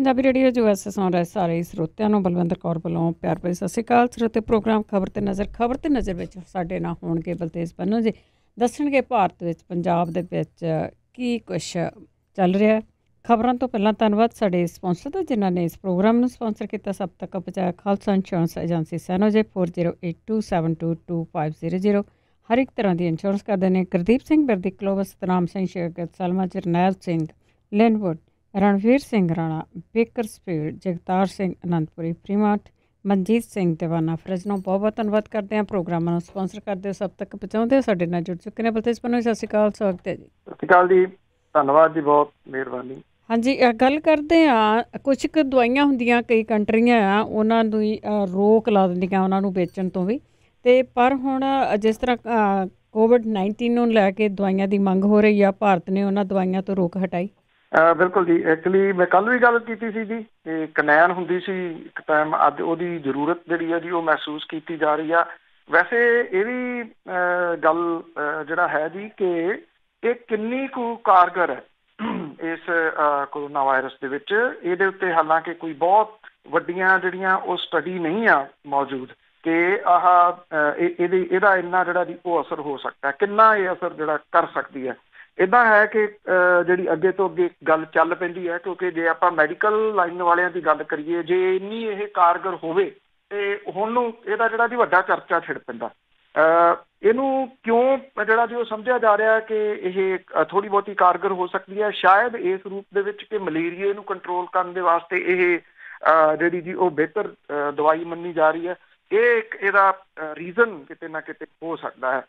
Punjabi radio ਜੋ S ਸੁਣ ਰਹੇ ਸਾਰੇ ਸਰੋਤਿਆਂ ਨੂੰ ਬਲਵਿੰਦਰ ਕੌਰ ਵੱਲੋਂ ਪਿਆਰ ਭਰੀ ਸਤਿ ਸ਼੍ਰੀ ਅਕਾਲ। ਸਰੋਤੇ ਪ੍ਰੋਗਰਾਮ ਖਬਰ ਤੇ ਨਜ਼ਰ ਵਿੱਚ ਸਾਡੇ ਨਾਲ ਹੋਣਗੇ ਬਲਤੇਜ ਪੰਨੂ ਜੀ, ਦੱਸਣਗੇ ਭਾਰਤ ਵਿੱਚ ਪੰਜਾਬ ਦੇ ਵਿੱਚ ਕੀ ਕੁਛ ਚੱਲ ਰਿਹਾ। ਖਬਰਾਂ ਤੋਂ ਪਹਿਲਾਂ ਧੰਨਵਾਦ ਸਾਡੇ ਸਪਾਂਸਰ ਦਾ ਜਿਨ੍ਹਾਂ ਨੇ ਇਸ ਪ੍ਰੋਗਰਾਮ ਨੂੰ ਸਪਾਂਸਰ ਕੀਤਾ। ਸਭ ਤੱਕ ਪਹੁੰਚਾਇਆ ਖਾਲਸਾ ਇੰਸ਼ੋਰੈਂਸ ਏਜੰਸੀ ਸੈਨੋਜੇ 4082722500। ਹਰ ਇੱਕ ਤਰ੍ਹਾਂ ਦੀ ਇੰਸ਼ੋਰੈਂਸ ਕਰਦੇ ਨੇ। ਗੁਰਦੀਪ ਸਿੰਘ ਬਿਰਦੀ, ਕਲੋਵਸ ਸਤਨਾਮ ਸਿੰਘ ਸ਼ੇਰਗਿੱਲ, ਸਲਮਾ ਜਰਨੈਲ ਸਿੰਘ, ਲਿੰਡਵੁੱਡ, ਰਣਵੀਰ ਸਿੰਘ ਰਾਣਾ, ਬੇਕਰਸਫੀਲਡ, ਜਗਤਾਰ ਸਿੰਘ ਅਨੰਦਪੁਰੀ, ਪ੍ਰੀਮਾਟ, ਮਨਜੀਤ ਸਿੰਘ ਦੀਵਾਨਾ ਫਰਜ਼ਨੋਂ। ਬਹੁਤ ਬਹੁਤ ਧੰਨਵਾਦ ਕਰਦੇ ਹਾਂ। ਪ੍ਰੋਗਰਾਮਾਂ ਨੂੰ ਸਪਾਂਸਰ ਕਰਦੇ ਹੋ, ਸਭ ਤੱਕ ਪਹੁੰਚਾਉਂਦੇ ਹੋ। ਸਾਡੇ ਨਾਲ ਜੁੜ ਚੁੱਕੇ ਨੇ ਬਲਤੇਜ ਪੰਨੂ। ਸਤਿ ਸ਼੍ਰੀ ਅਕਾਲ, ਸਵਾਗਤ ਹੈ ਜੀ। ਸਤਿ ਸ਼੍ਰੀ ਅਕਾਲ ਜੀ, ਧੰਨਵਾਦ ਜੀ, ਬਹੁਤ ਮਿਹਰਬਾਨੀ। ਹਾਂਜੀ, ਗੱਲ ਕਰਦੇ ਹਾਂ। ਕੁਛ ਕੁ ਦਵਾਈਆਂ ਹੁੰਦੀਆਂ ਕਈ ਕੰਟਰੀਆਂ ਆ ਉਹਨਾਂ ਨੂੰ ਰੋਕ ਲਾ ਦਿੰਦੀਆਂ ਉਹਨਾਂ ਨੂੰ ਵੇਚਣ ਤੋਂ ਵੀ। ਅਤੇ ਪਰ ਹੁਣ ਜਿਸ ਤਰ੍ਹਾਂ ਕੋਵਿਡ-19 ਨੂੰ ਲੈ ਕੇ ਦਵਾਈਆਂ ਦੀ ਮੰਗ ਹੋ ਰਹੀ ਆ, ਭਾਰਤ ਨੇ ਉਹਨਾਂ ਦਵਾਈਆਂ ਤੋਂ ਰੋਕ ਹਟਾਈ। ਬਿਲਕੁਲ ਜੀ, ਐਕਚੁਅਲੀ ਮੈਂ ਕੱਲ੍ਹ ਵੀ ਗੱਲ ਕੀਤੀ ਸੀ ਜੀ ਕਿ ਕਨੈਨ ਹੁੰਦੀ ਸੀ ਇੱਕ ਟਾਈਮ, ਅੱਜ ਉਹਦੀ ਜ਼ਰੂਰਤ ਜਿਹੜੀ ਹੈ ਜੀ ਉਹ ਮਹਿਸੂਸ ਕੀਤੀ ਜਾ ਰਹੀ ਆ। ਵੈਸੇ ਇਹ ਵੀ ਗੱਲ ਜਿਹੜਾ ਹੈ ਜੀ ਕਿ ਇਹ ਕਿੰਨੀ ਕੁ ਕਾਰਗਰ ਹੈ ਇਸ ਕੋਰੋਨਾ ਵਾਇਰਸ ਦੇ ਵਿੱਚ, ਇਹਦੇ ਉੱਤੇ ਹਾਲਾਂਕਿ ਕੋਈ ਬਹੁਤ ਵੱਡੀਆਂ ਜਿਹੜੀਆਂ ਉਹ ਸਟੱਡੀ ਨਹੀਂ ਆ ਮੌਜੂਦ ਕਿ ਇਹਦਾ ਇੰਨਾ ਜਿਹੜਾ ਜੀ ਉਹ ਅਸਰ ਹੋ ਸਕਦਾ, ਕਿੰਨਾ ਇਹ ਅਸਰ ਜਿਹੜਾ ਕਰ ਸਕਦੀ ਹੈ। ਇੱਦਾਂ ਹੈ ਕਿ ਜਿਹੜੀ ਅੱਗੇ ਤੋਂ ਅੱਗੇ ਗੱਲ ਚੱਲ ਪੈਂਦੀ ਹੈ, ਕਿਉਂਕਿ ਜੇ ਆਪਾਂ ਮੈਡੀਕਲ ਲਾਈਨ ਵਾਲਿਆਂ ਦੀ ਗੱਲ ਕਰੀਏ, ਜੇ ਇੰਨੀ ਇਹ ਕਾਰਗਰ ਹੋਵੇ ਤੇ ਹੁਣ ਨੂੰ ਇਹਦਾ ਜਿਹੜਾ ਜੀ ਵੱਡਾ ਚਰਚਾ ਛਿੜ ਪੈਂਦਾ। ਇਹਨੂੰ ਕਿਉਂ ਜਿਹੜਾ ਜੀ ਉਹ ਸਮਝਿਆ ਜਾ ਰਿਹਾ ਕਿ ਇਹ ਥੋੜ੍ਹੀ ਬਹੁਤੀ ਕਾਰਗਰ ਹੋ ਸਕਦੀ ਹੈ, ਸ਼ਾਇਦ ਇਸ ਰੂਪ ਦੇ ਵਿੱਚ ਕਿ ਮਲੇਰੀਏ ਨੂੰ ਕੰਟਰੋਲ ਕਰਨ ਦੇ ਵਾਸਤੇ ਇਹ ਜਿਹੜੀ ਜੀ ਉਹ ਬਿਹਤਰ ਦਵਾਈ ਮੰਨੀ ਜਾ ਰਹੀ ਹੈ। ਇਹ ਇੱਕ ਇਹਦਾ ਰੀਜ਼ਨ ਕਿਤੇ ਨਾ ਕਿਤੇ ਹੋ ਸਕਦਾ ਹੈ।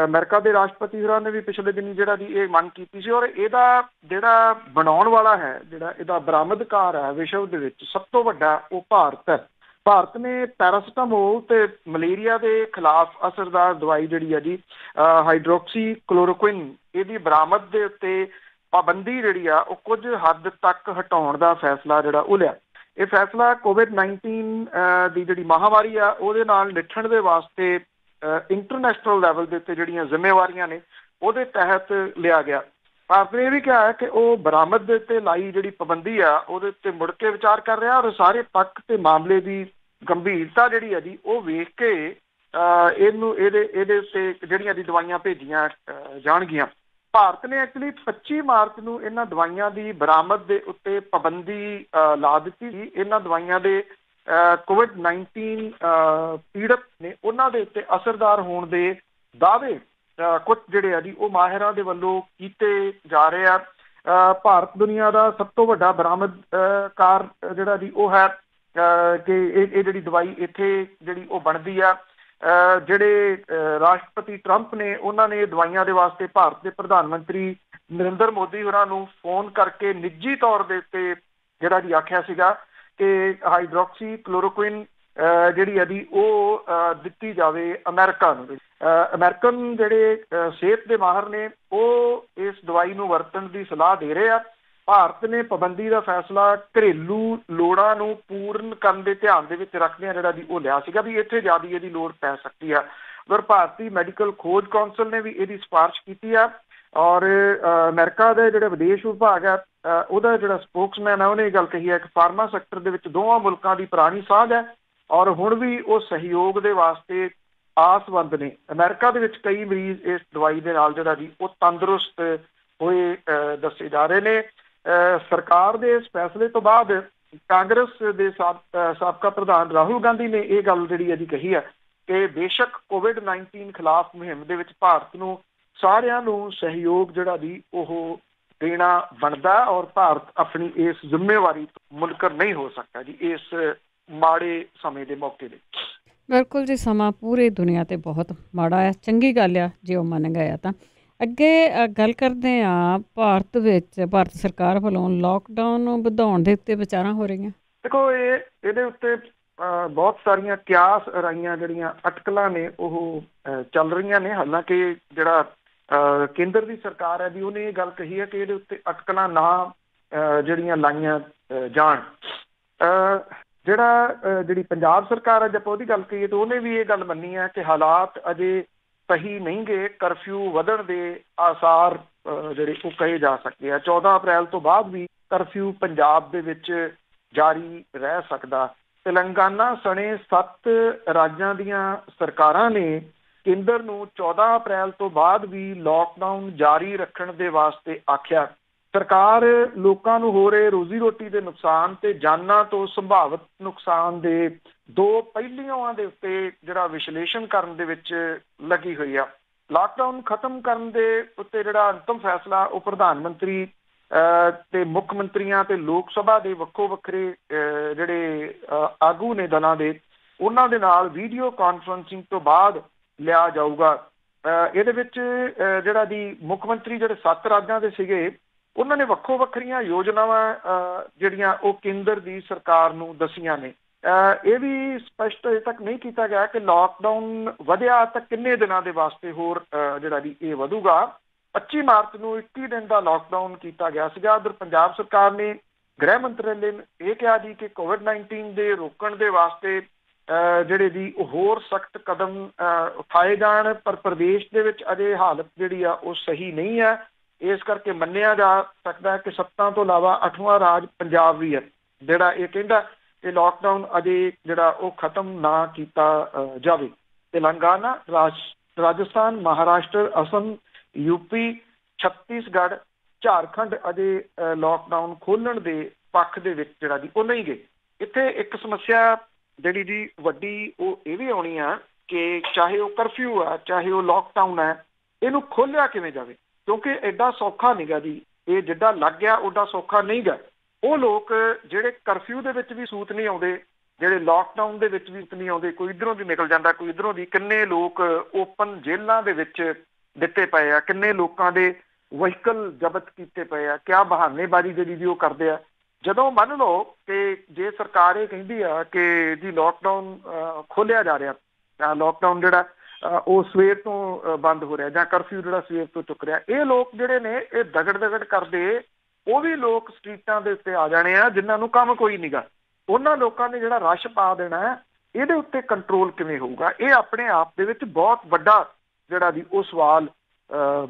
ਅਮਰੀਕਾ ਦੇ ਰਾਸ਼ਟਰਪਤੀ ਹੋਰਾਂ ਨੇ ਵੀ ਪਿਛਲੇ ਦਿਨੀ ਜਿਹੜਾ ਜੀ ਇਹ ਮੰਗ ਕੀਤੀ ਸੀ, ਔਰ ਇਹਦਾ ਜਿਹੜਾ ਬਣਾਉਣ ਵਾਲਾ ਹੈ, ਜਿਹੜਾ ਇਹਦਾ ਬਰਾਮਦਕਾਰ ਹੈ ਵਿਸ਼ਵ ਦੇ ਵਿੱਚ ਸਭ ਤੋਂ ਵੱਡਾ, ਉਹ ਭਾਰਤ ਹੈ। ਭਾਰਤ ਨੇ ਪੈਰਾਸੀਟਾਮੋਲ ਤੇ ਮਲੇਰੀਆ ਦੇ ਖਿਲਾਫ ਅਸਰਦਾਰ ਦਵਾਈ ਜਿਹੜੀ ਹੈ ਜੀ ਹਾਈਡਰੋਕਸੀ ਕਲੋਰੋਕੁਇਨ, ਇਹਦੀ ਬਰਾਮਦ ਦੇ ਉੱਤੇ ਪਾਬੰਦੀ ਜਿਹੜੀ ਆ ਉਹ ਕੁਝ ਹੱਦ ਤੱਕ ਹਟਾਉਣ ਦਾ ਫੈਸਲਾ ਜਿਹੜਾ ਉਹ ਲਿਆ। ਇਹ ਫੈਸਲਾ ਕੋਵਿਡ-19 ਦੀ ਜਿਹੜੀ ਮਹਾਂਮਾਰੀ ਆ ਉਹਦੇ ਨਾਲ ਨਿਪਟਣ ਦੇ ਵਾਸਤੇ ਇੰਟਰਨੈਸ਼ਨਲ ਲੈਵਲ ਦੇ ਉੱਤੇ ਜਿਹੜੀਆਂ ਜ਼ਿੰਮੇਵਾਰੀਆਂ ਨੇ ਉਹਦੇ ਤਹਿਤ ਲਿਆ ਗਿਆ। ਭਾਰਤ ਨੇ ਇਹ ਵੀ ਕਿਹਾ ਹੈ ਕਿ ਉਹ ਬਰਾਮਦ ਦੇ ਉੱਤੇ ਲਾਈ ਜਿਹੜੀ ਪਾਬੰਦੀ ਆ ਉਹਦੇ ਉੱਤੇ ਮੁੜ ਕੇ ਵਿਚਾਰ ਕਰ ਰਿਹਾ, ਔਰ ਸਾਰੇ ਪੱਖ ਤੇ ਮਾਮਲੇ ਦੀ ਗੰਭੀਰਤਾ ਜਿਹੜੀ ਹੈ ਜੀ ਉਹ ਵੇਖ ਕੇ ਇਹਦੇ ਉੱਤੇ ਜਿਹੜੀਆਂ ਦੀ ਦਵਾਈਆਂ ਭੇਜੀਆਂ ਜਾਣਗੀਆਂ। ਭਾਰਤ ਨੇ ਐਕਚੁਅਲੀ 25 ਮਾਰਚ ਨੂੰ ਇਹਨਾਂ ਦਵਾਈਆਂ ਦੀ ਬਰਾਮਦ ਦੇ ਉੱਤੇ ਪਾਬੰਦੀ ਲਾ ਦਿੱਤੀ ਸੀ। ਇਹਨਾਂ ਦਵਾਈਆਂ ਦੇ ਕੋਵਿਡ-19 ਪੀੜਤ ਨੇ ਉਹਨਾਂ ਦੇ ਉੱਤੇ ਅਸਰਦਾਰ ਹੋਣ ਦੇ ਦਾਅਵੇ ਕੁਝ ਜਿਹੜੇ ਆ ਜੀ ਉਹ ਮਾਹਿਰਾਂ ਦੇ ਵੱਲੋਂ ਕੀਤੇ ਜਾ ਰਹੇ ਆ। ਭਾਰਤ ਦੁਨੀਆ ਦਾ ਸਭ ਤੋਂ ਵੱਡਾ ਬਰਾਮਦਕਾਰ ਜਿਹੜਾ ਜੀ ਉਹ ਹੈ ਕਿ ਇਹ ਜਿਹੜੀ ਦਵਾਈ ਇੱਥੇ ਜਿਹੜੀ ਉਹ ਬਣਦੀ ਆ। ਜਿਹੜੇ ਰਾਸ਼ਟਰਪਤੀ ਟਰੰਪ ਨੇ ਉਹਨਾਂ ਨੇ ਦਵਾਈਆਂ ਦੇ ਵਾਸਤੇ ਭਾਰਤ ਦੇ ਪ੍ਰਧਾਨ ਮੰਤਰੀ ਨਰਿੰਦਰ ਮੋਦੀ ਹੋਰਾਂ ਨੂੰ ਫੋਨ ਕਰਕੇ ਨਿੱਜੀ ਤੌਰ ਦੇ ਉੱਤੇ ਜਿਹੜਾ ਜੀ ਆਖਿਆ ਸੀਗਾ ਕਿ ਹਾਈਡਰੋਕਸੀ ਕਲੋਰੋਕੁਇਨ ਜਿਹੜੀ ਹੈ ਜੀ ਉਹ ਦਿੱਤੀ ਜਾਵੇ ਅਮਰੀਕਾ ਨੂੰ। ਅਮਰੀਕਨ ਜਿਹੜੇ ਸਿਹਤ ਦੇ ਮਾਹਰ ਨੇ ਉਹ ਇਸ ਦਵਾਈ ਨੂੰ ਵਰਤਣ ਦੀ ਸਲਾਹ ਦੇ ਰਹੇ ਆ। ਭਾਰਤ ਨੇ ਪਾਬੰਦੀ ਦਾ ਫੈਸਲਾ ਘਰੇਲੂ ਲੋੜਾਂ ਨੂੰ ਪੂਰਨ ਕਰਨ ਦੇ ਧਿਆਨ ਦੇ ਵਿੱਚ ਰੱਖਦਿਆਂ ਜਿਹੜਾ ਜੀ ਉਹ ਲਿਆ ਸੀਗਾ ਵੀ ਇੱਥੇ ਜ਼ਿਆਦਾ ਇਹਦੀ ਲੋੜ ਪੈ ਸਕਦੀ ਆ। ਪਰ ਭਾਰਤੀ ਮੈਡੀਕਲ ਖੋਜ ਕੌਂਸਲ ਨੇ ਵੀ ਇਹਦੀ ਸਿਫਾਰਿਸ਼ ਕੀਤੀ ਆ, ਔਰ ਅਮਰੀਕਾ ਦੇ ਜਿਹੜੇ ਵਿਦੇਸ਼ ਵਿਭਾਗ ਆ ਉਹਦਾ ਜਿਹੜਾ ਸਪੋਕਸਮੈਨ ਆ ਉਹਨੇ ਇਹ ਗੱਲ ਕਹੀ ਹੈ ਕਿ ਫਾਰਮਾ ਸੈਕਟਰ ਦੇ ਵਿੱਚ ਦੋਵਾਂ ਮੁਲਕਾਂ ਦੀ ਪੁਰਾਣੀ ਸਾਂਝ ਹੈ, ਔਰ ਹੁਣ ਵੀ ਉਹ ਸਹਿਯੋਗ ਦੇ ਵਾਸਤੇ ਆਸਵੰਦ ਨੇ। ਅਮਰੀਕਾ ਦੇ ਵਿੱਚ ਕਈ ਮਰੀਜ਼ ਇਸ ਦਵਾਈ ਦੇ ਨਾਲ ਜਿਹੜਾ ਜੀ ਉਹ ਤੰਦਰੁਸਤ ਹੋਏ ਦੱਸੇ ਜਾ ਰਹੇ ਨੇ। ਸਰਕਾਰ ਦੇ ਇਸ ਫੈਸਲੇ ਤੋਂ ਬਾਅਦ ਕਾਂਗਰਸ ਦੇ ਸਾਬਕਾ ਪ੍ਰਧਾਨ ਰਾਹੁਲ ਗਾਂਧੀ ਨੇ ਇਹ ਗੱਲ ਜਿਹੜੀ ਹੈ ਜੀ ਕਹੀ ਹੈ ਕਿ ਬੇਸ਼ੱਕ ਕੋਵਿਡ-19 ਖਿਲਾਫ ਮੁਹਿੰਮ ਦੇ ਵਿੱਚ ਭਾਰਤ ਨੂੰ ਸਾਰਿਆਂ ਨੂੰ ਸਹਿਯੋਗ ਜਿਹੜਾ ਜੀ ਉਹ ਦੇਣਾ ਬਣਦਾ, ਔਰ ਭਾਰਤ ਆਪਣੀ ਇਸ ਜ਼ਿੰਮੇਵਾਰੀ ਤੋਂ ਮੁਨਕਰ ਨਹੀਂ ਹੋ ਸਕਦਾ ਜੀ ਇਸ ਮਾੜੇ ਸਮੇਂ ਦੇ ਮੌਕੇ ਦੇ। ਬਿਲਕੁਲ ਜੀ, ਸਮਾਂ ਪੂਰੀ ਦੁਨੀਆ 'ਤੇ ਬਹੁਤ ਮਾੜਾ ਆ। ਚੰਗੀ ਗੱਲ ਆ ਜੇ ਉਹ ਮੰਨ ਗਏ ਤਾਂ। ਅੱਗੇ ਗੱਲ ਕਰਦੇ ਹਾਂ, ਭਾਰਤ ਵਿੱਚ ਭਾਰਤ ਸਰਕਾਰ ਵੱਲੋਂ ਲਾਕਡਾਊਨ ਨੂੰ ਵਧਾਉਣ ਦੇ ਉੱਤੇ ਵਿਚਾਰਾਂ ਹੋ ਰਹੀਆਂ। ਦੇਖੋ ਇਹਦੇ ਉੱਤੇ ਬਹੁਤ ਸਾਰੀਆਂ ਕਿਆਸ ਰਾਈਆਂ ਜਿਹੜੀਆਂ ਅਟਕਲਾਂ ਨੇ ਉਹ ਚੱਲ ਰਹੀਆਂ ਨੇ। ਹਾਲਾਂਕਿ ਜਿਹੜਾ ਕੇਂਦਰ ਦੀ ਸਰਕਾਰ ਹੈ ਜੀ ਉਹਨੇ ਇਹ ਗੱਲ ਕਹੀ ਹੈ ਕਿ ਇਹਦੇ ਉੱਤੇ ਅਟਕਲਾਂ ਨਾ ਜਿਹੜੀਆਂ ਲਾਈਆਂ ਜਾਣ। ਜਿਹੜੀ ਪੰਜਾਬ ਸਰਕਾਰ ਹੈ, ਜੇ ਆਪਾਂ ਉਹਦੀ ਗੱਲ ਕਰੀਏ ਤਾਂ ਉਹਨੇ ਵੀ ਇਹ ਗੱਲ ਮੰਨੀ ਹੈ ਕਿ ਹਾਲਾਤ ਅਜੇ ਸਹੀ ਨਹੀਂ ਗੇ, ਕਰਫਿਊ ਵਧਣ ਦੇ ਆਸਾਰ ਜਿਹੜੇ ਉਹ ਕਹੇ ਜਾ ਸਕਦੇ ਆ। 14 ਅਪ੍ਰੈਲ ਤੋਂ ਬਾਅਦ ਵੀ ਕਰਫਿਊ ਪੰਜਾਬ ਦੇ ਵਿੱਚ ਜਾਰੀ ਰਹਿ ਸਕਦਾ। ਤੇਲੰਗਾਨਾ ਸਣੇ 7 ਰਾਜਾਂ ਦੀਆਂ ਸਰਕਾਰਾਂ ਨੇ ਕੇਂਦਰ ਨੂੰ 14 ਅਪ੍ਰੈਲ ਤੋਂ ਬਾਅਦ ਵੀ ਲੋਕਡਾਊਨ ਜਾਰੀ ਰੱਖਣ ਦੇ ਵਾਸਤੇ ਆਖਿਆ। ਸਰਕਾਰ ਲੋਕਾਂ ਨੂੰ ਹੋ ਰਹੇ ਰੋਜ਼ੀ ਰੋਟੀ ਦੇ ਨੁਕਸਾਨ ਤੇ ਜਾਨਾਂ ਤੋਂ ਸੰਭਾਵਿਤ ਨੁਕਸਾਨ ਦੇ ਦੋ ਪਹਿਲੂਆਂ ਦੇ ਉੱਤੇ ਜਿਹੜਾ ਵਿਸ਼ਲੇਸ਼ਣ ਕਰਨ ਦੇ ਵਿੱਚ ਲੱਗੀ ਹੋਈ ਆ। ਲਾਕਡਾਊਨ ਖਤਮ ਕਰਨ ਦੇ ਉੱਤੇ ਜਿਹੜਾ ਅੰਤਮ ਫੈਸਲਾ ਉਹ ਪ੍ਰਧਾਨ ਮੰਤਰੀ ਤੇ ਮੁੱਖ ਮੰਤਰੀਆਂ ਤੇ ਲੋਕ ਸਭਾ ਦੇ ਵੱਖੋ ਵੱਖਰੇ ਜਿਹੜੇ ਆਗੂ ਨੇ ਦਲਾਂ ਦੇ, ਉਹਨਾਂ ਦੇ ਨਾਲ ਵੀਡੀਓ ਕਾਨਫਰੰਸਿੰਗ ਤੋਂ ਬਾਅਦ ਲਿਆ ਜਾਊਗਾ। ਇਹਦੇ ਵਿੱਚ ਜਿਹੜਾ ਦੀ ਮੁੱਖ ਮੰਤਰੀ ਜਿਹੜੇ 7 ਰਾਜਾਂ ਦੇ ਸੀਗੇ, ਉਹਨਾਂ ਨੇ ਵੱਖੋ ਵੱਖਰੀਆਂ ਯੋਜਨਾਵਾਂ ਜਿਹੜੀਆਂ ਉਹ ਕੇਂਦਰ ਦੀ ਸਰਕਾਰ ਨੂੰ ਦੱਸੀਆਂ ਨੇ। ਇਹ ਵੀ ਸਪਸ਼ਟ ਅਜੇ ਤੱਕ ਨਹੀਂ ਕੀਤਾ ਗਿਆ ਕਿ ਲਾਕਡਾਊਨ ਵਧਿਆ ਤਾਂ ਕਿੰਨੇ ਦਿਨਾਂ ਦੇ ਵਾਸਤੇ ਹੋਰ ਜਿਹੜਾ ਦੀ ਇਹ ਵਧੂਗਾ। 25 ਮਾਰਚ ਨੂੰ 21 ਦਿਨ ਦਾ ਲਾਕਡਾਊਨ ਕੀਤਾ ਗਿਆ ਸੀਗਾ। ਉਧਰ ਪੰਜਾਬ ਸਰਕਾਰ ਨੇ ਗ੍ਰਹਿ ਮੰਤਰਾਲੇ ਨੇ ਇਹ ਕਿਹਾ ਜੀ ਕਿ ਕੋਵਿਡ-19 ਦੇ ਰੋਕਣ ਦੇ ਵਾਸਤੇ ਜਿਹੜੇ ਦੀ ਹੋਰ ਸਖਤ ਕਦਮ ਉਠਾਏ ਜਾਣ, ਪਰ ਪ੍ਰਦੇਸ਼ ਦੇ ਵਿੱਚ ਅਜੇ ਹਾਲਤ ਜਿਹੜੀ ਆ ਉਹ ਸਹੀ ਨਹੀਂ ਹੈ। ਇਸ ਕਰਕੇ ਮੰਨਿਆ ਜਾ ਸਕਦਾ ਹੈ ਕਿ 7 ਤੋਂ ਇਲਾਵਾ 8ਵਾਂ ਰਾਜ ਪੰਜਾਬ ਵੀ ਹੈ ਜਿਹੜਾ ਇਹ ਕਹਿੰਦਾ ਕਿ ਲਾਕਡਾਊਨ ਅਜੇ ਜਿਹੜਾ ਉਹ ਖਤਮ ਨਾ ਕੀਤਾ ਜਾਵੇ। ਤੇਲੰਗਾਨਾ, ਰਾਜਸਥਾਨ, ਮਹਾਰਾਸ਼ਟਰ, ਅਸਮ, ਯੂਪੀ, ਛੱਤੀਸਗੜ੍ਹ, ਝਾਰਖੰਡ ਅਜੇ ਲਾਕਡਾਊਨ ਖੋਲ੍ਹਣ ਦੇ ਪੱਖ ਦੇ ਵਿੱਚ ਜਿਹੜਾ ਦੀ ਉਹ ਨਹੀਂ ਗਏ। ਇੱਥੇ ਇੱਕ ਸਮੱਸਿਆ ਜਿਹੜੀ ਜੀ ਵੱਡੀ ਉਹ ਇਹ ਵੀ ਆਉਣੀ ਆ ਕਿ ਚਾਹੇ ਉਹ ਕਰਫਿਊ ਆ, ਚਾਹੇ ਉਹ ਲਾਕਡਾਊਨ ਹੈ, ਇਹਨੂੰ ਖੋਲ੍ਹਿਆ ਕਿਵੇਂ ਜਾਵੇ, ਕਿਉਂਕਿ ਐਡਾ ਸੌਖਾ ਨਹੀਂ ਗਾ ਜੀ। ਇਹ ਜਿੱਦਾਂ ਲੱਗ ਗਿਆ ਉੱਡਾ ਸੌਖਾ ਨਹੀਂ ਗਾ। ਉਹ ਲੋਕ ਜਿਹੜੇ ਕਰਫਿਊ ਦੇ ਵਿੱਚ ਵੀ ਸੂਤ ਨਹੀਂ ਆਉਂਦੇ, ਜਿਹੜੇ ਲਾਕਡਾਊਨ ਦੇ ਵਿੱਚ ਵੀ ਨਹੀਂ ਆਉਂਦੇ, ਕੋਈ ਇੱਧਰੋਂ ਦੀ ਨਿਕਲ ਜਾਂਦਾ, ਕੋਈ ਇੱਧਰੋਂ ਦੀ। ਕਿੰਨੇ ਲੋਕ ਓਪਨ ਜੇਲ੍ਹਾਂ ਦੇ ਵਿੱਚ ਦਿੱਤੇ ਪਏ ਆ, ਕਿੰਨੇ ਲੋਕਾਂ ਦੇ ਵਹੀਕਲ ਜ਼ਬਤ ਕੀਤੇ ਪਏ ਆ। ਕਿਆ ਬਹਾਨੇਬਾਜ਼ੀ ਜਿਹੜੀ ਜੀ ਉਹ ਕਰਦੇ ਆ। ਜਦੋਂ ਮੰਨ ਲਓ ਕਿ ਜੇ ਸਰਕਾਰ ਇਹ ਕਹਿੰਦੀ ਆ ਕਿ ਜੀ ਲਾਕਡਾਊਨ ਖੋਲ੍ਹਿਆ ਜਾ ਰਿਹਾ, ਲਾਕਡਾਊਨ ਜਿਹੜਾ ਉਹ ਸਵੇਰ ਤੋਂ ਬੰਦ ਹੋ ਰਿਹਾ, ਜਾਂ ਕਰਫਿਊ ਜਿਹੜਾ ਸਵੇਰ ਤੋਂ ਚੁੱਕ ਰਿਹਾ, ਇਹ ਲੋਕ ਜਿਹੜੇ ਨੇ ਇਹ ਦਗੜ ਕਰਦੇ, ਉਹ ਵੀ ਲੋਕ ਸਟਰੀਟਾਂ ਦੇ ਉੱਤੇ ਆ ਜਾਣੇ ਆ ਜਿਨ੍ਹਾਂ ਨੂੰ ਕੰਮ ਕੋਈ ਨਹੀਂ ਗਾ। ਉਹਨਾਂ ਲੋਕਾਂ ਨੇ ਜਿਹੜਾ ਰਸ਼ ਪਾ ਦੇਣਾ, ਇਹਦੇ ਉੱਤੇ ਕੰਟਰੋਲ ਕਿਵੇਂ ਹੋਊਗਾ? ਇਹ ਆਪਣੇ ਆਪ ਦੇ ਵਿੱਚ ਬਹੁਤ ਵੱਡਾ ਜਿਹੜਾ ਦੀ ਉਹ ਸਵਾਲ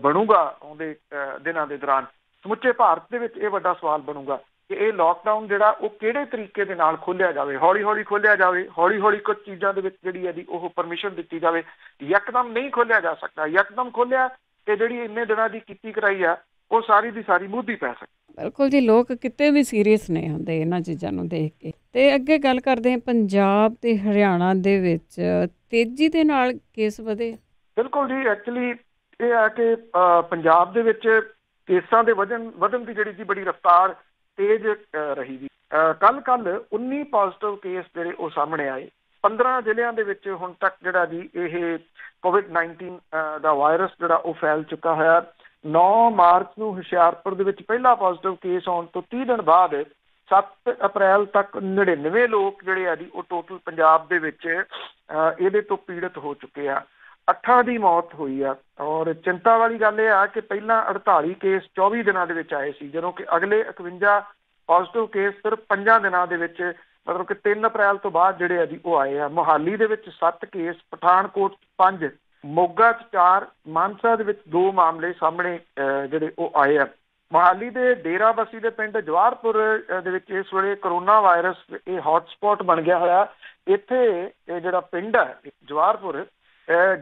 ਬਣੂਗਾ ਆਉਂਦੇ ਦਿਨਾਂ ਦੇ ਦੌਰਾਨ। ਸਮੁੱਚੇ ਭਾਰਤ ਦੇ ਵਿੱਚ ਇਹ ਵੱਡਾ ਸਵਾਲ ਬਣੂਗਾ ਕਿ ਇਹ ਲਾਕਡਾਊਨ ਜਿਹੜਾ ਉਹ ਕਿਹੜੇ ਤਰੀਕੇ ਦੇ ਨਾਲ ਖੋਲ੍ਹਿਆ ਜਾਵੇ। ਹੌਲੀ ਹੌਲੀ ਖੋਲ੍ਹਿਆ ਜਾਵੇ, ਹੌਲੀ ਹੌਲੀ ਕੁਝ ਚੀਜ਼ਾਂ ਦੇ ਵਿੱਚ ਜਿਹੜੀ ਇਹਦੀ ਉਹ ਪਰਮਿਸ਼ਨ ਦਿੱਤੀ ਜਾਵੇ। ਯਕਦਮ ਨਹੀਂ ਖੋਲ੍ਹਿਆ ਜਾ ਸਕਦਾ। ਯਕਦਮ ਖੋਲ੍ਹਿਆ ਤੇ ਜਿਹੜੀ ਇੰਨੇ ਦਿਨਾਂ ਦੀ ਕੀਤੀ ਕਰਾਈ ਆ ਉਹ ਸਾਰੀ ਦੀ ਸਾਰੀ ਮੁੱਧੀ ਪੈ ਸਕਦੀ। ਬਿਲਕੁਲ ਜੀ, ਲੋਕ ਕਿਤੇ ਵੀ ਸੀਰੀਅਸ ਨਹੀਂ ਹੁੰਦੇ ਇਹਨਾਂ ਚੀਜ਼ਾਂ ਨੂੰ ਦੇਖ ਕੇ। ਤੇ ਅੱਗੇ ਗੱਲ ਕਰਦੇ ਹਾਂ, ਪੰਜਾਬ ਤੇ ਹਰਿਆਣਾ ਦੇ ਵਿੱਚ ਤੇਜ਼ੀ ਦੇ ਨਾਲ ਕੇਸ ਵਧੇ। ਬਿਲਕੁਲ ਜੀ, ਐਕਚੁਅਲੀ ਇਹ ਆ ਕਿ ਪੰਜਾਬ ਦੇ ਵਿੱਚ ਕੇਸਾਂ ਦੇ ਵਧਣ ਦੀ ਜਿਹੜੀ ਜੀ ਬੜੀ ਰਫ਼ਤਾਰ ਤੇਜ਼ ਰਹੀ ਜੀ। ਕੱਲ 19 ਪੋਜ਼ੀਟਿਵ ਕੇਸ ਜਿਹੜੇ ਉਹ ਸਾਹਮਣੇ ਆਏ। 15 ਜ਼ਿਲ੍ਹਿਆਂ ਦੇ ਵਿੱਚ ਹੁਣ ਤੱਕ ਜਿਹੜਾ ਜੀ ਇਹ ਕੋਵਿਡ-19 ਦਾ ਵਾਇਰਸ ਜਿਹੜਾ ਉਹ ਫੈਲ ਚੁੱਕਾ ਹੋਇਆ। 9 ਮਾਰਚ ਨੂੰ ਹੁਸ਼ਿਆਰਪੁਰ ਦੇ ਵਿੱਚ ਪਹਿਲਾ ਪੋਜ਼ੀਟਿਵ ਕੇਸ ਆਉਣ ਤੋਂ 30 ਦਿਨ ਬਾਅਦ 7 ਅਪ੍ਰੈਲ ਤੱਕ 99 ਲੋਕ ਜਿਹੜੇ ਆ ਜੀ ਉਹ ਟੋਟਲ ਪੰਜਾਬ ਦੇ ਵਿੱਚ ਇਹਦੇ ਤੋਂ ਪੀੜਤ ਹੋ ਚੁੱਕੇ ਆ। 8 ਦੀ ਮੌਤ ਹੋਈ ਆ। ਔਰ ਚਿੰਤਾ ਵਾਲੀ ਗੱਲ ਇਹ ਆ ਕਿ ਪਹਿਲਾਂ 48 ਕੇਸ 24 ਦਿਨਾਂ ਦੇ ਵਿੱਚ ਆਏ ਸੀ, ਜਦੋਂ ਕਿ ਅਗਲੇ 51 ਪੋਜ਼ੀਟਿਵ ਕੇਸ ਸਿਰਫ 5 ਦਿਨਾਂ ਦੇ ਵਿੱਚ, ਮਤਲਬ ਕਿ 3 ਅਪ੍ਰੈਲ ਤੋਂ ਬਾਅਦ ਜਿਹੜੇ ਆ ਜੀ ਉਹ ਆਏ ਆ। ਮੋਹਾਲੀ ਦੇ ਵਿੱਚ 7 ਕੇਸ, ਪਠਾਨਕੋਟ 5, ਮੋਗਾ 'ਚ 4, ਮਾਨਸਾ ਦੇ ਵਿੱਚ 2 ਮਾਮਲੇ ਸਾਹਮਣੇ ਜਿਹੜੇ ਉਹ ਆਏ ਆ। ਮੋਹਾਲੀ ਦੇ ਡੇਰਾਬੱਸੀ ਦੇ ਪਿੰਡ ਜਵਾਹਰਪੁਰ ਦੇ ਵਿੱਚ ਇਸ ਵੇਲੇ ਕਰੋਨਾ ਵਾਇਰਸ ਇਹ ਹੌਟਸਪੌਟ ਬਣ ਗਿਆ ਹੋਇਆ। ਇੱਥੇ ਇਹ ਜਿਹੜਾ ਪਿੰਡ ਹੈ ਜਵਾਹਰਪੁਰ,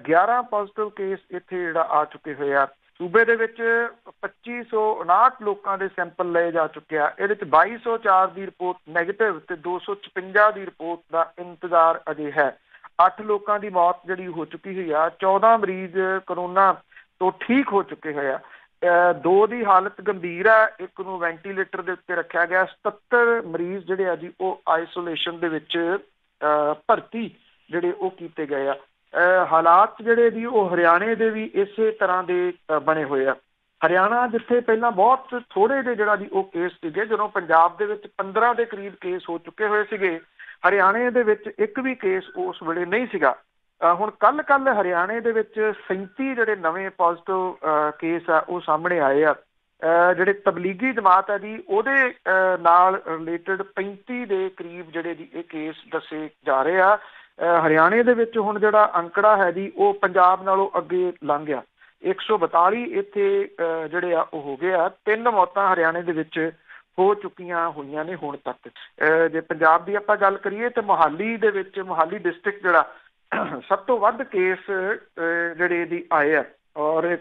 11 ਪੋਜ਼ੀਟਿਵ ਕੇਸ ਇੱਥੇ ਜਿਹੜਾ ਆ ਚੁੱਕੇ ਹੋਏ ਆ। ਸੂਬੇ ਦੇ ਵਿੱਚ 2559 ਲੋਕਾਂ ਦੇ ਸੈਂਪਲ ਲਏ ਜਾ ਚੁੱਕੇ ਆ। ਇਹਦੇ ਵਿੱਚ 2204 ਦੀ ਰਿਪੋਰਟ ਨੈਗੇਟਿਵ ਤੇ 256 ਦੀ ਰਿਪੋਰਟ ਦਾ ਇੰਤਜ਼ਾਰ ਅਜੇ ਹੈ। 8 ਲੋਕਾਂ ਦੀ ਮੌਤ ਜਿਹੜੀ ਹੋ ਚੁੱਕੀ ਹੋਈ ਆ। 14 ਮਰੀਜ਼ ਕਰੋਨਾ ਤੋਂ ਠੀਕ ਹੋ ਚੁੱਕੇ ਹੋਏ ਆ। 2 ਦੀ ਹਾਲਤ ਗੰਭੀਰ ਆ, 1 ਨੂੰ ਵੈਂਟੀਲੇਟਰ ਦੇ ਉੱਤੇ ਰੱਖਿਆ ਗਿਆ। 77 ਮਰੀਜ਼ ਜਿਹੜੇ ਆ ਜੀ ਉਹ ਆਈਸੋਲੇਸ਼ਨ ਦੇ ਵਿੱਚ ਭਰਤੀ ਜਿਹੜੇ ਉਹ ਕੀਤੇ ਗਏ ਆ। ਹਾਲਾਤ ਜਿਹੜੇ ਜੀ ਉਹ ਹਰਿਆਣੇ ਦੇ ਵੀ ਇਸੇ ਤਰ੍ਹਾਂ ਦੇ ਬਣੇ ਹੋਏ ਆ। ਹਰਿਆਣਾ ਜਿੱਥੇ ਪਹਿਲਾਂ ਬਹੁਤ ਥੋੜੇ ਜਿਹੇ ਜਿਹੜਾ ਜੀ ਉਹ ਕੇਸ ਸੀਗੇ, ਜਦੋਂ ਪੰਜਾਬ ਦੇ ਵਿੱਚ 15 ਦੇ ਕਰੀਬ ਕੇਸ ਹੋ ਚੁੱਕੇ ਹੋਏ ਸੀਗੇ, ਹਰਿਆਣੇ ਦੇ ਵਿੱਚ ਇੱਕ ਵੀ ਕੇਸ ਉਸ ਵੇਲੇ ਨਹੀਂ ਸੀਗਾ। ਹੁਣ ਕੱਲ ਹਰਿਆਣੇ ਦੇ ਵਿੱਚ 37 ਜਿਹੜੇ ਨਵੇਂ ਪੋਜ਼ੀਟਿਵ ਕੇਸ ਆ ਉਹ ਸਾਹਮਣੇ ਆਏ ਆ। ਜਿਹੜੇ ਤਬਲੀਗੀ ਜਮਾਤ ਹੈ ਜੀ ਉਹਦੇ ਨਾਲ ਰਿਲੇਟਡ 35 ਦੇ ਕਰੀਬ ਜਿਹੜੇ ਜੀ ਇਹ ਕੇਸ ਦੱਸੇ ਜਾ ਰਹੇ ਆ। ਹਰਿਆਣੇ ਦੇ ਵਿੱਚ ਹੁਣ ਜਿਹੜਾ ਅੰਕੜਾ ਹੈ ਜੀ ਉਹ ਪੰਜਾਬ ਨਾਲੋਂ ਅੱਗੇ ਲੰਘ ਗਿਆ। 142 ਇੱਥੇ ਜਿਹੜੇ ਆ ਉਹ ਹੋ ਗਏ ਆ। 3 ਮੌਤਾਂ ਹਰਿਆਣੇ ਦੇ ਵਿੱਚ ਹੋ ਚੁੱਕੀਆਂ ਹੋਈਆਂ ਨੇ ਹੁਣ ਤੱਕ। ਜੇ ਪੰਜਾਬ ਦੀ ਆਪਾਂ ਗੱਲ ਕਰੀਏ ਤਾਂ ਮੋਹਾਲੀ ਦੇ ਵਿੱਚ, ਮੋਹਾਲੀ ਡਿਸਟ੍ਰਿਕਟ ਜਿਹੜਾ ਸਭ ਤੋਂ ਵੱਧ ਕੇਸ ਜਿਹੜੇ ਇਹਦੀ ਆਏ ਆ। ਔਰ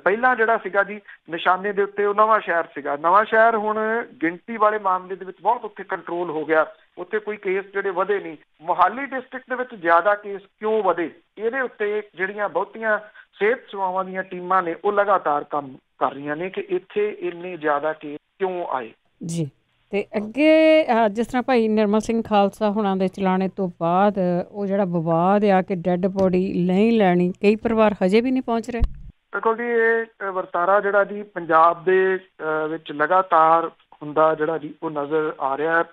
ਪਹਿਲਾਂ ਜਿਹੜਾ ਸੀਗਾ ਜੀ ਨਿਸ਼ਾਨੇ ਦੇ ਉੱਤੇ ਉਹ ਨਵਾਂ ਸ਼ਹਿਰ ਸੀਗਾ। ਨਵਾਂ ਸ਼ਹਿਰ ਹੁਣ ਗਿਣਤੀ ਵਾਲੇ ਮਾਮਲੇ ਦੇ ਵਿੱਚ ਬਹੁਤ ਉੱਥੇ ਕੰਟਰੋਲ ਹੋ ਗਿਆ, ਉੱਥੇ ਕੋਈ ਕੇਸ ਜਿਹੜੇ ਵਧੇ ਨਹੀਂ। ਮੋਹਾਲੀ ਡਿਸਟ੍ਰਿਕਟ ਦੇ ਵਿੱਚ ਜ਼ਿਆਦਾ ਕੇਸ ਕਿਉਂ ਵਧੇ, ਇਹਦੇ ਉੱਤੇ ਜਿਹੜੀਆਂ ਬਹੁਤੀਆਂ ਸਿਹਤ ਸੇਵਾਵਾਂ ਦੀਆਂ ਟੀਮਾਂ ਨੇ ਉਹ ਲਗਾਤਾਰ ਕੰਮ ਕਰ ਰਹੀਆਂ ਨੇ ਕਿ ਇੱਥੇ ਇੰਨੇ ਜ਼ਿਆਦਾ ਕੇਸ ਕਿਉਂ ਆਏ ਜੀ। ਤੇ ਅੱਗੇ ਜਿਸ ਤਰ੍ਹਾਂ ਭਾਈ ਨਿਰਮਲ ਸਿੰਘ ਖਾਲਸਾ ਹੁਣਾਂ ਦੇ ਚਲਾਣੇ ਤੋਂ ਬਾਅਦ ਉਹ ਜਿਹੜਾ ਵਿਵਾਦ ਆ ਕਿ ਡੈੱਡ ਬੋਡੀ ਨਹੀਂ ਲੈਣੀ, ਕਈ ਪਰਿਵਾਰ ਹਜੇ ਵੀ ਨਹੀਂ ਪਹੁੰਚ ਰਹੇ। ਬਿਲਕੁਲ ਜੀ, ਇਹ ਵਰਤਾਰਾ ਜਿਹੜਾ ਜੀ ਪੰਜਾਬ ਦੇ ਵਿੱਚ ਲਗਾਤਾਰ ਹੁੰਦਾ ਜਿਹੜਾ ਜੀ ਉਹ ਨਜ਼ਰ ਆ ਰਿਹਾ।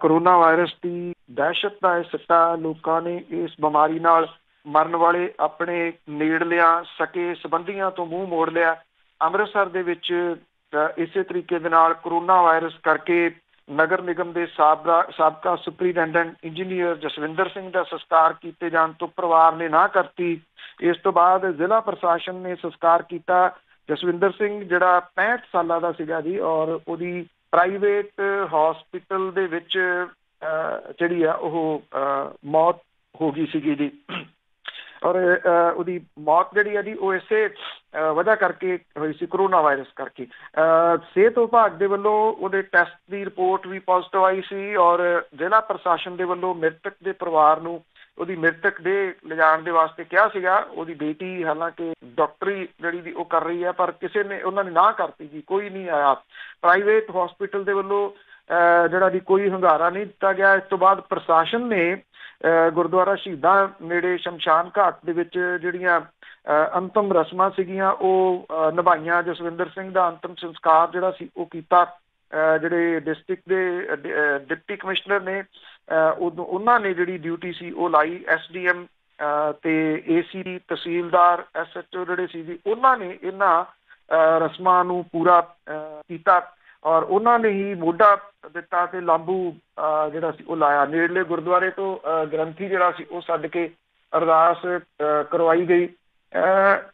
ਕਰੋਨਾ ਵਾਇਰਸ ਦੀ ਦਹਿਸ਼ਤ ਦਾ ਇਹ ਸਿੱਟਾ ਲੋਕਾਂ ਨੇ ਇਸ ਬਿਮਾਰੀ ਨਾਲ ਮਰਨ ਵਾਲੇ ਆਪਣੇ ਨੇੜਲਿਆਂ ਸਕੇ ਸੰਬੰਧੀਆਂ ਤੋਂ ਮੂੰਹ ਮੋੜ ਲਿਆ। ਅੰਮ੍ਰਿਤਸਰ ਦੇ ਵਿੱਚ ਇਸੇ ਤਰੀਕੇ ਦੇ ਨਾਲ ਕਰੋਨਾ ਵਾਇਰਸ ਕਰਕੇ ਨਗਰ ਨਿਗਮ ਦੇ ਸਾਬਕਾ ਸੁਪਰੀਡੈਂਡੈਂਟ ਇੰਜੀਨੀਅਰ ਜਸਵਿੰਦਰ ਸਿੰਘ ਦਾ ਸੰਸਕਾਰ ਕੀਤੇ ਜਾਣ ਤੋਂ ਪਰਿਵਾਰ ਨੇ ਨਾ ਕਰਤੀ। ਇਸ ਤੋਂ ਬਾਅਦ ਜ਼ਿਲ੍ਹਾ ਪ੍ਰਸ਼ਾਸਨ ਨੇ ਸੰਸਕਾਰ ਕੀਤਾ। ਜਸਵਿੰਦਰ ਸਿੰਘ ਜਿਹੜਾ 65 ਸਾਲਾਂ ਦਾ ਸੀਗਾ ਜੀ, ਔਰ ਉਹਦੀ ਪ੍ਰਾਈਵੇਟ ਹਸਪੀਟਲ ਦੇ ਵਿੱਚ ਜਿਹੜੀ ਆ ਉਹ ਮੌਤ ਹੋ ਗਈ ਸੀਗੀ ਜੀ। ਔਰ ਉਹਦੀ ਮੌਤ ਜਿਹੜੀ ਆ ਜੀ ਉਹ ਇਸੇ ਵਜ੍ਹਾ ਕਰਕੇ ਹੋਈ ਸੀ, ਕਰੋਨਾ ਵਾਇਰਸ ਕਰਕੇ। ਸਿਹਤ ਵਿਭਾਗ ਦੇ ਵੱਲੋਂ ਉਹਦੇ ਟੈਸਟ ਦੀ ਰਿਪੋਰਟ ਵੀ ਪੋਜ਼ਿਟਿਵ ਆਈ ਸੀ, ਔਰ ਜ਼ਿਲ੍ਹਾ ਪ੍ਰਸ਼ਾਸਨ ਦੇ ਵੱਲੋਂ ਮ੍ਰਿਤਕ ਦੇ ਪਰਿਵਾਰ ਨੂੰ ਉਹਦੀ ਮ੍ਰਿਤਕ ਦੇ ਲਿਜਾਣ ਦੇ ਵਾਸਤੇ ਕਿਹਾ ਸੀਗਾ। ਉਹਦੀ ਬੇਟੀ ਹਾਲਾਂਕਿ ਡਾਕਟਰੀ ਜਿਹੜੀ ਦੀ ਉਹ ਕਰ ਰਹੀ ਹੈ, ਪਰ ਕਿਸੇ ਨੇ ਉਹਨਾਂ ਨੇ ਨਾ ਕਰਤੀ ਜੀ, ਕੋਈ ਨਹੀਂ ਆਇਆ। ਪ੍ਰਾਈਵੇਟ ਹਸਪੀਟਲ ਦੇ ਵੱਲੋਂ ਜਿਹੜਾ ਜੀ ਕੋਈ ਹੁੰਗਾਰਾ ਨਹੀਂ ਦਿੱਤਾ ਗਿਆ। ਇਸ ਤੋਂ ਬਾਅਦ ਪ੍ਰਸ਼ਾਸਨ ਨੇ ਗੁਰਦੁਆਰਾ ਸ਼ਹੀਦਾਂ ਨੇੜੇ ਸ਼ਮਸ਼ਾਨ ਘਾਟ ਦੇ ਵਿੱਚ ਜਿਹੜੀਆਂ ਅੰਤਮ ਰਸਮਾਂ ਸੀਗੀਆਂ ਉਹ ਨਿਭਾਈਆਂ। ਜਸਵਿੰਦਰ ਸਿੰਘ ਦਾ ਅੰਤਮ ਸੰਸਕਾਰ ਜਿਹੜਾ ਸੀ ਉਹ ਕੀਤਾ। ਜਿਹੜੇ ਡਿਸਟ੍ਰਿਕਟ ਦੇ ਡਿਪਟੀ ਕਮਿਸ਼ਨਰ ਨੇ ਉਹਨਾਂ ਨੇ ਜਿਹੜੀ ਡਿਊਟੀ ਸੀ ਉਹ ਲਾਈ। SDM ਤੇ AC ਤਹਿਸੀਲਦਾਰ SHO ਜਿਹੜੇ ਸੀ ਜੀ ਉਹਨਾਂ ਨੇ ਇਹਨਾਂ ਰਸਮਾਂ ਨੂੰ ਪੂਰਾ ਕੀਤਾ, ਔਰ ਉਹਨਾਂ ਨੇ ਹੀ ਮੋਢਾ ਦਿੱਤਾ ਤੇ ਲਾਂਬੂ ਜਿਹੜਾ ਸੀ ਉਹ ਲਾਇਆ। ਨੇੜਲੇ ਗੁਰਦੁਆਰੇ ਤੋਂ ਗ੍ਰੰਥੀ ਜਿਹੜਾ ਸੀ ਉਹ ਛੱਡ ਕੇ ਅਰਦਾਸ ਕਰਵਾਈ ਗਈ।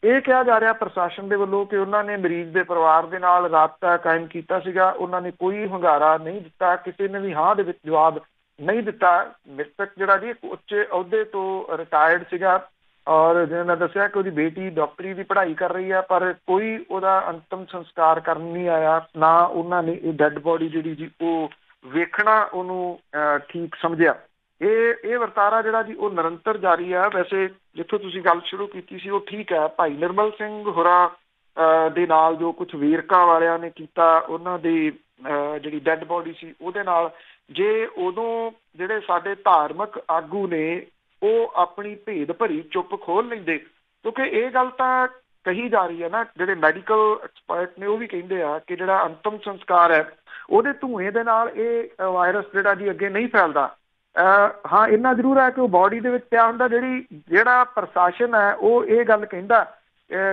ਇਹ ਕਿਹਾ ਜਾ ਰਿਹਾ ਪ੍ਰਸ਼ਾਸਨ ਦੇ ਵੱਲੋਂ ਕਿ ਉਹਨਾਂ ਨੇ ਮਰੀਜ਼ ਦੇ ਪਰਿਵਾਰ ਦੇ ਨਾਲ ਰਾਬਤਾ ਕਾਇਮ ਕੀਤਾ ਸੀਗਾ, ਉਹਨਾਂ ਨੇ ਕੋਈ ਹੁੰਗਾਰਾ ਨਹੀਂ ਦਿੱਤਾ, ਕਿਸੇ ਨੇ ਵੀ ਹਾਂ ਦੇ ਵਿੱਚ ਜਵਾਬ ਨਹੀਂ ਦਿੱਤਾ। ਮ੍ਰਿਤਕ ਜਿਹੜਾ ਜੀ ਉੱਚੇ ਅਹੁਦੇ ਤੋਂ ਰਿਟਾਇਰਡ ਸੀਗਾ, ਔਰ ਜਿਵੇਂ ਮੈਂ ਦੱਸਿਆ ਕਿ ਉਹਦੀ ਬੇਟੀ ਡਾਕਟਰੀ ਦੀ ਪੜ੍ਹਾਈ ਕਰ ਰਹੀ ਹੈ, ਪਰ ਕੋਈ ਉਹਦਾ ਅੰਤਮ ਸੰਸਕਾਰ ਕਰਨ ਨਹੀਂ ਆਇਆ। ਨਾ ਉਹਨਾਂ ਨੇ ਇਹ ਡੈੱਡ ਬੋਡੀ ਜਿਹੜੀ ਜੀ ਉਹ ਵੇਖਣਾ ਉਹਨੂੰ ਠੀਕ ਸਮਝਿਆ। ਇਹ ਵਰਤਾਰਾ ਜਿਹੜਾ ਜੀ ਉਹ ਨਿਰੰਤਰ ਜਾਰੀ ਆ। ਵੈਸੇ ਜਿੱਥੋਂ ਤੁਸੀਂ ਗੱਲ ਸ਼ੁਰੂ ਕੀਤੀ ਸੀ ਉਹ ਠੀਕ ਹੈ। ਭਾਈ ਨਿਰਮਲ ਸਿੰਘ ਹੋਰਾਂ ਦੇ ਨਾਲ ਜੋ ਕੁਛ ਵੇਰਕਾ ਵਾਲਿਆਂ ਨੇ ਕੀਤਾ, ਉਹਨਾਂ ਦੀ ਜਿਹੜੀ ਡੈੱਡ ਬੋਡੀ ਸੀ ਉਹਦੇ ਨਾਲ, ਜੇ ਉਦੋਂ ਜਿਹੜੇ ਸਾਡੇ ਧਾਰਮਿਕ ਆਗੂ ਨੇ ਉਹ ਆਪਣੀ ਭੇਦ ਭਰੀ ਚੁੱਪ ਖੋਲ ਲੈਂਦੇ, ਕਿਉਂਕਿ ਇਹ ਗੱਲ ਤਾਂ ਕਹੀ ਜਾ ਰਹੀ ਹੈ ਨਾ, ਜਿਹੜੇ ਮੈਡੀਕਲ ਐਕਸਪਰਟ ਨੇ ਉਹ ਵੀ ਕਹਿੰਦੇ ਆ ਕਿ ਜਿਹੜਾ ਅੰਤਮ ਸੰਸਕਾਰ ਹੈ ਉਹਦੇ ਧੂਏ ਦੇ ਨਾਲ ਇਹ ਵਾਇਰਸ ਜਿਹੜਾ ਜੀ ਅੱਗੇ ਨਹੀਂ ਫੈਲਦਾ। ਹਾਂ ਇੰਨਾ ਜ਼ਰੂਰ ਹੈ ਕਿ ਉਹ ਬੋਡੀ ਦੇ ਵਿੱਚ ਪਿਆ ਹੁੰਦਾ। ਜਿਹੜਾ ਪ੍ਰਸ਼ਾਸਨ ਹੈ ਉਹ ਇਹ ਗੱਲ ਕਹਿੰਦਾ,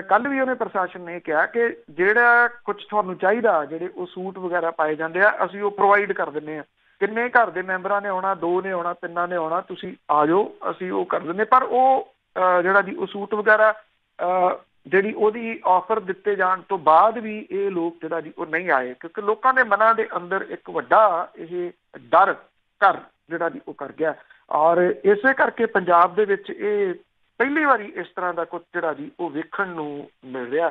ਕੱਲ ਵੀ ਉਹਨੇ ਪ੍ਰਸ਼ਾਸਨ ਨੇ ਕਿਹਾ ਕਿ ਜਿਹੜਾ ਕੁਛ ਤੁਹਾਨੂੰ ਚਾਹੀਦਾ, ਜਿਹੜੇ ਉਹ ਸੂਟ ਵਗੈਰਾ ਪਾਏ ਜਾਂਦੇ ਆ ਅਸੀਂ ਉਹ ਪ੍ਰੋਵਾਈਡ ਕਰ ਦਿੰਦੇ ਹਾਂ। ਕਿੰਨੇ ਘਰ ਦੇ ਮੈਂਬਰਾਂ ਨੇ ਆਉਣਾ, 2 ਨੇ ਆਉਣਾ, 3 ਨੇ ਆਉਣਾ, ਤੁਸੀਂ ਆ ਜਾਓ, ਅਸੀਂ ਉਹ ਕਰ ਦਿੰਦੇ। ਪਰ ਉਹ ਜਿਹੜਾ ਜੀ ਉਹ ਸੂਟ ਵਗੈਰਾ ਜਿਹੜੀ ਉਹਦੀ ਆਫਰ ਦਿੱਤੇ ਜਾਣ ਤੋਂ ਬਾਅਦ ਵੀ ਇਹ ਲੋਕ ਜਿਹੜਾ ਜੀ ਉਹ ਨਹੀਂ ਆਏ, ਕਿਉਂਕਿ ਲੋਕਾਂ ਦੇ ਮਨਾਂ ਦੇ ਅੰਦਰ ਇੱਕ ਵੱਡਾ ਇਹ ਡਰ ਘਰ ਜਿਹੜਾ ਜੀ ਉਹ ਕਰ ਗਿਆ। ਔਰ ਇਸੇ ਕਰਕੇ ਪੰਜਾਬ ਦੇ ਵਿੱਚ ਇਹ ਪਹਿਲੀ ਵਾਰੀ ਇਸ ਤਰ੍ਹਾਂ ਦਾ ਕੁਝ ਜਿਹੜਾ ਜੀ ਉਹ ਵੇਖਣ ਨੂੰ ਮਿਲ ਰਿਹਾ,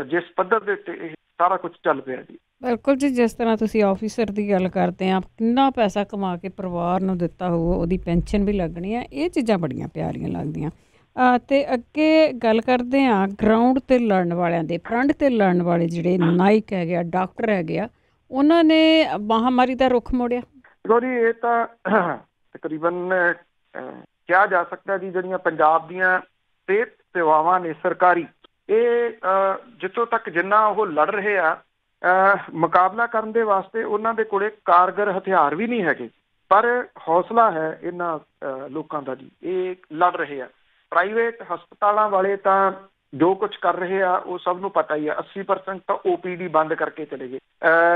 ਜਿਸ ਪੱਧਰ ਦੇ ਉੱਤੇ ਇਹ ਸਾਰਾ ਕੁਝ ਚੱਲ ਪਿਆ ਜੀ। ਬਿਲਕੁਲ ਜੀ, ਜਿਸ ਤਰ੍ਹਾਂ ਤੁਸੀਂ ਆਫਿਸਰ ਦੀ ਗੱਲ ਕਰਦੇ ਆ, ਕਿੰਨਾ ਪੈਸਾ ਕਮਾ ਕੇ ਪਰਿਵਾਰ ਨੂੰ ਦਿੱਤਾ ਹੋਊ, ਉਹਦੀ ਪੈਨਸ਼ਨ ਵੀ ਲੱਗਣੀ ਆ, ਇਹ ਚੀਜ਼ਾਂ ਬੜੀਆਂ ਪਿਆਰੀਆਂ ਲੱਗਦੀਆਂ। ਅਤੇ ਅੱਗੇ ਗੱਲ ਕਰਦੇ ਹਾਂ ਗਰਾਊਂਡ 'ਤੇ ਲੜਨ ਵਾਲਿਆਂ ਦੇ, ਫਰੰਟ 'ਤੇ ਲੜਨ ਵਾਲੇ ਜਿਹੜੇ ਨਾਇਕ ਹੈਗੇ ਆ, ਡਾਕਟਰ ਹੈਗੇ ਆ, ਉਹਨਾਂ ਨੇ ਮਹਾਂਮਾਰੀ ਦਾ ਰੁੱਖ ਮੋੜਿਆ। ਦੇਖੋ ਜੀ ਇਹ ਤਾਂ ਤਕਰੀਬਨ ਕਿਹਾ ਜਾ ਸਕਦਾ ਜੀ ਜਿਹੜੀਆਂ ਪੰਜਾਬ ਦੀਆਂ ਸਿਹਤ ਸੇਵਾਵਾਂ ਨੇ ਸਰਕਾਰੀ, ਇਹ ਜਿੱਥੋਂ ਤੱਕ ਜਿੰਨਾ ਉਹ ਲੜ ਰਹੇ ਆ ਮੁਕਾਬਲਾ ਕਰਨ ਦੇ ਵਾਸਤੇ ਉਹਨਾਂ ਦੇ ਕੋਲੇ ਕਾਰਗਰ ਹਥਿਆਰ ਵੀ ਨਹੀਂ ਹੈਗੇ, ਪਰ ਹੌਸਲਾ ਹੈ ਇਹਨਾਂ ਲੋਕਾਂ ਦਾ ਜੀ, ਇਹ ਲੜ ਰਹੇ ਆ। ਪ੍ਰਾਈਵੇਟ ਹਸਪਤਾਲਾਂ ਵਾਲੇ ਤਾਂ ਜੋ ਕੁਝ ਕਰ ਰਹੇ ਆ ਉਹ ਸਭ ਨੂੰ ਪਤਾ ਹੀ ਆ। 80% ਤਾਂ OPD ਬੰਦ ਕਰਕੇ ਚਲੇ ਗਏ।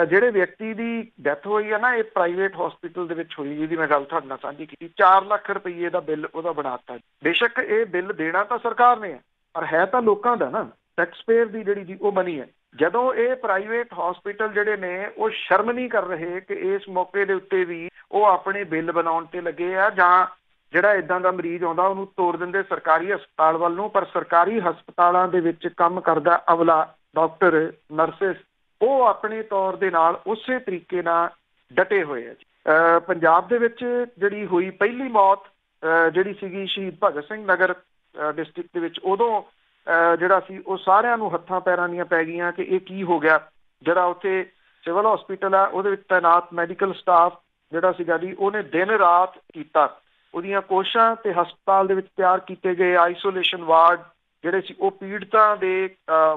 ਜਿਹੜੇ ਵਿਅਕਤੀ ਦੀ ਡੈਥ ਹੋਈ ਆ ਨਾ, ਇਹ ਪ੍ਰਾਈਵੇਟ ਹਸਪੀਟਲ ਦੇ ਵਿੱਚ ਹੋਈ, ਜਿਹਦੀ ਮੈਂ ਗੱਲ ਤੁਹਾਡੇ ਨਾਲ ਸਾਂਝੀ ਕੀਤੀ। 4 ਲੱਖ ਰੁਪਏ ਦਾ ਬਿੱਲ ਉਹਦਾ ਬਣਾਤਾ। ਬੇਸ਼ੱਕ ਇਹ ਬਿੱਲ ਦੇਣਾ ਤਾਂ ਸਰਕਾਰ ਨੇ ਹੈ, ਪਰ ਹੈ ਤਾਂ ਲੋਕਾਂ ਦਾ ਨਾ, ਟੈਕਸ ਪੇਅਰ ਦੀ ਜਿਹੜੀ ਜੀ ਉਹ ਮਨੀ ਹੈ। ਜਦੋਂ ਇਹ ਪ੍ਰਾਈਵੇਟ ਹਸਪੀਟਲ ਜਿਹੜੇ ਨੇ ਉਹ ਸ਼ਰਮ ਨਹੀਂ ਕਰ ਰਹੇ ਕਿ ਇਸ ਮੌਕੇ ਦੇ ਉੱਤੇ ਵੀ ਉਹ ਆਪਣੇ ਬਿੱਲ ਬਣਾਉਣ ਤੇ ਲੱਗੇ ਆ, ਜਾਂ ਜਿਹੜਾ ਇਦਾਂ ਦਾ ਮਰੀਜ਼ ਆਉਂਦਾ ਉਹਨੂੰ ਤੋੜ ਦਿੰਦੇ ਸਰਕਾਰੀ ਹਸਪਤਾਲ ਵੱਲ ਨੂੰ। ਪਰ ਸਰਕਾਰੀ ਹਸਪਤਾਲਾਂ ਦੇ ਵਿੱਚ ਕੰਮ ਕਰਦਾ ਅਵਲਾ ਡਾਕਟਰ, ਨਰਸਿਸ, ਉਹ ਆਪਣੇ ਤੌਰ ਦੇ ਨਾਲ ਉਸੇ ਤਰੀਕੇ ਨਾਲ ਡਟੇ ਹੋਏ ਆ ਜੀ। ਪੰਜਾਬ ਦੇ ਵਿੱਚ ਜਿਹੜੀ ਹੋਈ ਪਹਿਲੀ ਮੌਤ ਜਿਹੜੀ ਸੀਗੀ ਸ਼ਹੀਦ ਭਗਤ ਸਿੰਘ ਨਗਰ ਡਿਸਟ੍ਰਿਕਟ ਦੇ ਵਿੱਚ, ਉਦੋਂ ਜਿਹੜਾ ਸੀ ਉਹ ਸਾਰਿਆਂ ਨੂੰ ਹੱਥਾਂ ਪੈਰਾਂ ਦੀਆਂ ਪੈ ਗਈਆਂ ਕਿ ਇਹ ਕੀ ਹੋ ਗਿਆ। ਜਿਹੜਾ ਉੱਥੇ ਸਿਵਲ ਹਸਪੀਟਲ ਆ ਉਹਦੇ ਵਿੱਚ ਤਾਇਨਾਤ ਮੈਡੀਕਲ ਸਟਾਫ ਜਿਹੜਾ ਸੀਗਾ ਜੀ, ਉਹਨੇ ਦਿਨ ਰਾਤ ਕੀਤਾ, ਉਹਦੀਆਂ ਕੋਸ਼ਿਸ਼ਾਂ ਤੇ ਹਸਪਤਾਲ ਦੇ ਵਿੱਚ ਤਿਆਰ ਕੀਤੇ ਗਏ ਆਈਸੋਲੇਸ਼ਨ ਵਾਰਡ ਜਿਹੜੇ ਸੀ ਉਹ ਪੀੜਤਾਂ ਦੇ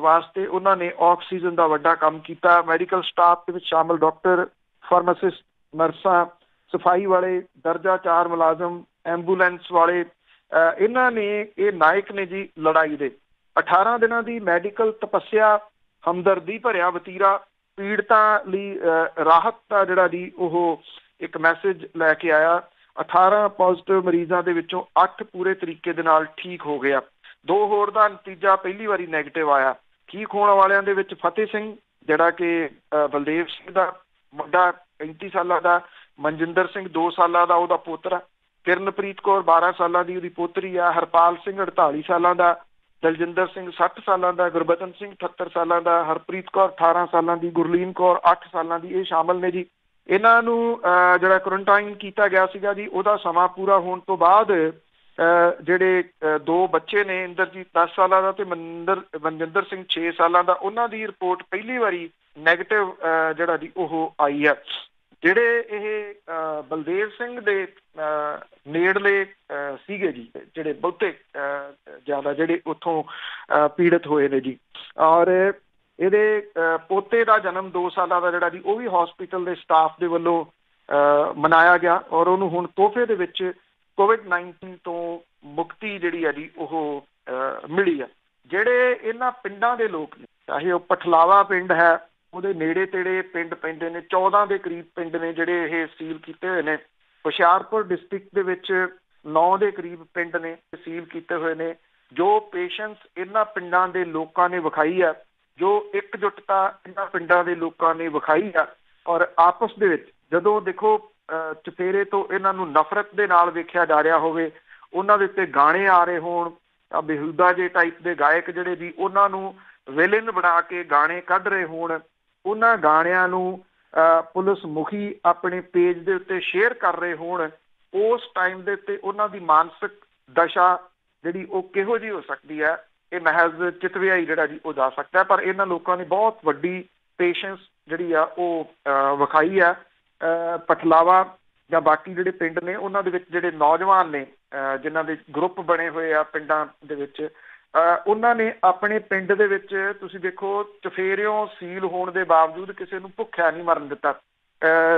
ਵਾਸਤੇ ਉਹਨਾਂ ਨੇ ਆਕਸੀਜਨ ਦਾ ਵੱਡਾ ਕੰਮ ਕੀਤਾ। ਮੈਡੀਕਲ ਸਟਾਫ ਦੇ ਵਿੱਚ ਸ਼ਾਮਲ ਡਾਕਟਰ, ਫਾਰਮਾਸਿਸਟ, ਨਰਸਾਂ, ਸਫਾਈ ਵਾਲੇ, ਦਰਜਾ 4 ਮੁਲਾਜ਼ਮ, ਐਂਬੂਲੈਂਸ ਵਾਲੇ, ਇਹਨਾਂ ਨੇ ਇਹ ਨਾਇਕ ਨੇ ਜੀ ਲੜਾਈ ਦੇ। 18 ਦਿਨਾਂ ਦੀ ਮੈਡੀਕਲ ਤਪੱਸਿਆ, ਹਮਦਰਦੀ ਭਰਿਆ ਵਤੀਰਾ, ਪੀੜਤਾਂ ਲਈ ਰਾਹਤ ਦਾ ਜਿਹੜਾ ਜੀ ਉਹ ਇੱਕ ਮੈਸੇਜ ਲੈ ਕੇ ਆਇਆ। 18 ਪੋਜ਼ਿਟਿਵ ਮਰੀਜ਼ਾਂ ਦੇ ਵਿੱਚੋਂ 8 ਪੂਰੇ ਤਰੀਕੇ ਦੇ ਨਾਲ ਠੀਕ ਹੋ ਗਿਆ। 2 ਹੋਰ ਦਾ ਨਤੀਜਾ ਪਹਿਲੀ ਵਾਰੀ ਨੈਗੇਟਿਵ ਆਇਆ। ਠੀਕ ਹੋਣ ਵਾਲਿਆਂ ਦੇ ਵਿੱਚ ਫਤਿਹ ਸਿੰਘ ਜਿਹੜਾ ਕਿ ਬਲਦੇਵ ਸਿੰਘ ਦਾ ਮੁੰਡਾ 35 ਸਾਲਾਂ ਦਾ, ਮਨਜਿੰਦਰ ਸਿੰਘ 2 ਸਾਲਾਂ ਦਾ ਉਹਦਾ ਪੋਤਰਾ, ਕਿਰਨਪ੍ਰੀਤ ਕੌਰ 12 ਸਾਲਾਂ ਦੀ ਉਹਦੀ ਪੋਤਰੀ ਆ, ਹਰਪਾਲ ਸਿੰਘ 48 ਸਾਲਾਂ ਦਾ, ਦਲਜਿੰਦਰ ਸਿੰਘ 60 ਸਾਲਾਂ ਦਾ, ਗੁਰਬਚਨ ਸਿੰਘ 78 ਸਾਲਾਂ ਦਾ, ਹਰਪ੍ਰੀਤ ਕੌਰ 18 ਸਾਲਾਂ ਦੀ, ਗੁਰਲੀਨ ਕੌਰ 8 ਸਾਲਾਂ ਦੀ, ਇਹ ਸ਼ਾਮਲ ਨੇ ਜੀ। ਇਹਨਾਂ ਨੂੰ ਜਿਹੜਾ ਕੁਆਰੰਟਾਈਨ ਕੀਤਾ ਗਿਆ ਸੀਗਾ ਜੀ, ਉਹਦਾ ਸਮਾਂ ਪੂਰਾ ਹੋਣ ਤੋਂ ਬਾਅਦ ਜਿਹੜੇ 2 ਬੱਚੇ ਨੇ, ਇੰਦਰਜੀਤ 10 ਸਾਲਾਂ ਦਾ ਤੇ ਮਨਜਿੰਦਰ ਸਿੰਘ 6 ਸਾਲਾਂ ਦਾ, ਉਹਨਾਂ ਦੀ ਰਿਪੋਰਟ ਪਹਿਲੀ ਵਾਰੀ ਨੈਗੇਟਿਵ ਜਿਹੜਾ ਜੀ ਉਹ ਆਈ ਹੈ। ਜਿਹੜੇ ਇਹ ਬਲਦੇਵ ਸਿੰਘ ਦੇ ਨੇੜਲੇ ਸੀਗੇ ਜੀ, ਜਿਹੜੇ ਬਹੁਤੇ ਜ਼ਿਆਦਾ ਜਿਹੜੇ ਉੱਥੋਂ ਪੀੜਤ ਹੋਏ ਨੇ ਜੀ, ਔਰ ਇਹਦੇ ਪੋਤੇ ਦਾ ਜਨਮ 2 ਸਾਲਾਂ ਦਾ ਜਿਹੜਾ ਜੀ ਉਹ ਵੀ ਹਸਪੀਟਲ ਦੇ ਸਟਾਫ ਦੇ ਵੱਲੋਂ ਮਨਾਇਆ ਗਿਆ, ਔਰ ਉਹਨੂੰ ਹੁਣ ਤੋਹਫੇ ਦੇ ਵਿੱਚ COVID-19 ਤੋਂ ਮੁਕਤੀ ਜਿਹੜੀ ਆ ਜੀ ਉਹ ਮਿਲੀ ਆ। ਜਿਹੜੇ ਇਹਨਾਂ ਪਿੰਡਾਂ ਦੇ ਲੋਕ ਨੇ, ਚਾਹੇ ਉਹ ਪਠਲਾਵਾ ਪਿੰਡ ਹੈ, ਉਹਦੇ ਨੇੜੇ ਤੇੜੇ ਪਿੰਡ ਪੈਂਦੇ ਨੇ, 14 ਦੇ ਕਰੀਬ ਪਿੰਡ ਨੇ ਜਿਹੜੇ ਇਹ ਸੀਲ ਕੀਤੇ ਹੋਏ ਨੇ। ਹੁਸ਼ਿਆਰਪੁਰ ਡਿਸਟ੍ਰਿਕਟ ਦੇ ਵਿੱਚ 9 ਦੇ ਕਰੀਬ ਪਿੰਡ ਨੇ ਸੀਲ ਕੀਤੇ ਹੋਏ ਨੇ। ਜੋ ਪੇਸ਼ੈਂਸ ਇਹਨਾਂ ਪਿੰਡਾਂ ਦੇ ਲੋਕਾਂ ਨੇ ਵਿਖਾਈ ਆ, ਜੋ ਇਕਜੁੱਟਤਾ ਇਹਨਾਂ ਪਿੰਡਾਂ ਦੇ ਲੋਕਾਂ ਨੇ ਵਿਖਾਈ ਆ, ਔਰ ਆਪਸ ਦੇ ਵਿੱਚ ਜਦੋਂ ਦੇਖੋ ਚੁਫੇਰੇ ਤੋਂ ਇਹਨਾਂ ਨੂੰ ਨਫ਼ਰਤ ਦੇ ਨਾਲ ਵੇਖਿਆ ਜਾ ਰਿਹਾ ਹੋਵੇ, ਉਹਨਾਂ ਦੇ ਉੱਤੇ ਗਾਣੇ ਆ ਰਹੇ ਹੋਣ, ਬੇਹੂਦਾ ਜੇ ਟਾਈਪ ਦੇ ਗਾਇਕ ਜਿਹੜੇ ਜੀ ਉਹਨਾਂ ਨੂੰ ਵਿਲਨ ਬਣਾ ਕੇ ਗਾਣੇ ਕੱਢ ਰਹੇ ਹੋਣ, ਉਹਨਾਂ ਗਾਣਿਆਂ ਨੂੰ ਪੁਲਿਸ ਮੁਖੀ ਆਪਣੇ ਪੇਜ ਦੇ ਉੱਤੇ ਸ਼ੇਅਰ ਕਰ ਰਹੇ ਹੋਣ, ਉਸ ਟਾਈਮ ਦੇ ਉੱਤੇ ਉਹਨਾਂ ਦੀ ਮਾਨਸਿਕ ਦਸ਼ਾ ਜਿਹੜੀ ਉਹ ਕਿਹੋ ਜਿਹੀ ਹੋ ਸਕਦੀ ਹੈ, ਇਹ ਮਹਿਜ਼ ਚਿਤਵਿਆਈ ਜਿਹੜਾ ਜੀ ਉਹ ਜਾ ਸਕਦਾ। ਪਰ ਇਹਨਾਂ ਲੋਕਾਂ ਨੇ ਬਹੁਤ ਵੱਡੀ ਪੇਸ਼ੈਂਸ ਜਿਹੜੀ ਆ ਉਹ ਵਿਖਾਈ ਆ। ਪਠਲਾਵਾ ਜਾਂ ਬਾਕੀ ਜਿਹੜੇ ਪਿੰਡ ਨੇ ਉਹਨਾਂ ਦੇ ਵਿੱਚ ਜਿਹੜੇ ਨੌਜਵਾਨ ਨੇ ਜਿਨ੍ਹਾਂ ਦੇ ਗਰੁੱਪ ਬਣੇ ਹੋਏ ਆ ਪਿੰਡਾਂ ਦੇ ਵਿੱਚ, ਉਹਨਾਂ ਨੇ ਆਪਣੇ ਪਿੰਡ ਦੇ ਵਿੱਚ ਤੁਸੀਂ ਦੇਖੋ ਚੁਫੇਰਿਓਂ ਸੀਲ ਹੋਣ ਦੇ ਬਾਵਜੂਦ ਕਿਸੇ ਨੂੰ ਭੁੱਖਿਆ ਨਹੀਂ ਮਰਨ ਦਿੱਤਾ।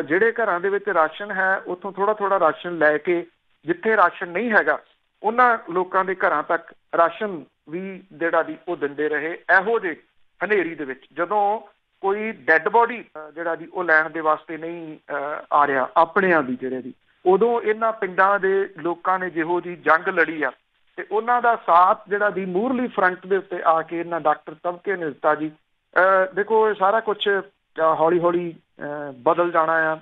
ਜਿਹੜੇ ਘਰਾਂ ਦੇ ਵਿੱਚ ਰਾਸ਼ਨ ਹੈ ਉੱਥੋਂ ਥੋੜ੍ਹਾ ਥੋੜ੍ਹਾ ਰਾਸ਼ਨ ਲੈ ਕੇ, ਜਿੱਥੇ ਰਾਸ਼ਨ ਨਹੀਂ ਹੈਗਾ ਉਹਨਾਂ ਲੋਕਾਂ ਦੇ ਘਰਾਂ ਤੱਕ ਰਾਸ਼ਨ ਵੀ ਜਿਹੜਾ ਦੀ ਉਹ ਦਿੰਦੇ ਰਹੇ। ਇਹੋ ਜਿਹੇ ਹਨੇਰੀ ਦੇ ਵਿੱਚ ਜਦੋਂ ਕੋਈ ਡੈੱਡ ਬੋਡੀ ਜਿਹੜਾ ਦੀ ਉਹ ਲੈਣ ਦੇ ਵਾਸਤੇ ਨਹੀਂ ਆ ਰਿਹਾ ਆਪਣਿਆਂ ਦੀ ਜਿਹੜੇ ਦੀ, ਉਦੋਂ ਇਹਨਾਂ ਪਿੰਡਾਂ ਦੇ ਲੋਕਾਂ ਨੇ ਜਿਹੋ ਜਿਹੀ ਜੰਗ ਲੜੀ ਆ ਤੇ ਉਹਨਾਂ ਦਾ ਸਾਥ ਜਿਹੜਾ ਦੀ ਮੂਹਰਲੀ ਫਰੰਟ ਦੇ ਉੱਤੇ ਆ ਕੇ ਇਹਨਾਂ ਡਾਕਟਰ ਤਬਕੇ ਨੇ ਦਿੱਤਾ ਜੀ। ਦੇਖੋ ਇਹ ਸਾਰਾ ਕੁਛ ਹੌਲੀ ਹੌਲੀ ਬਦਲ ਜਾਣਾ ਆ,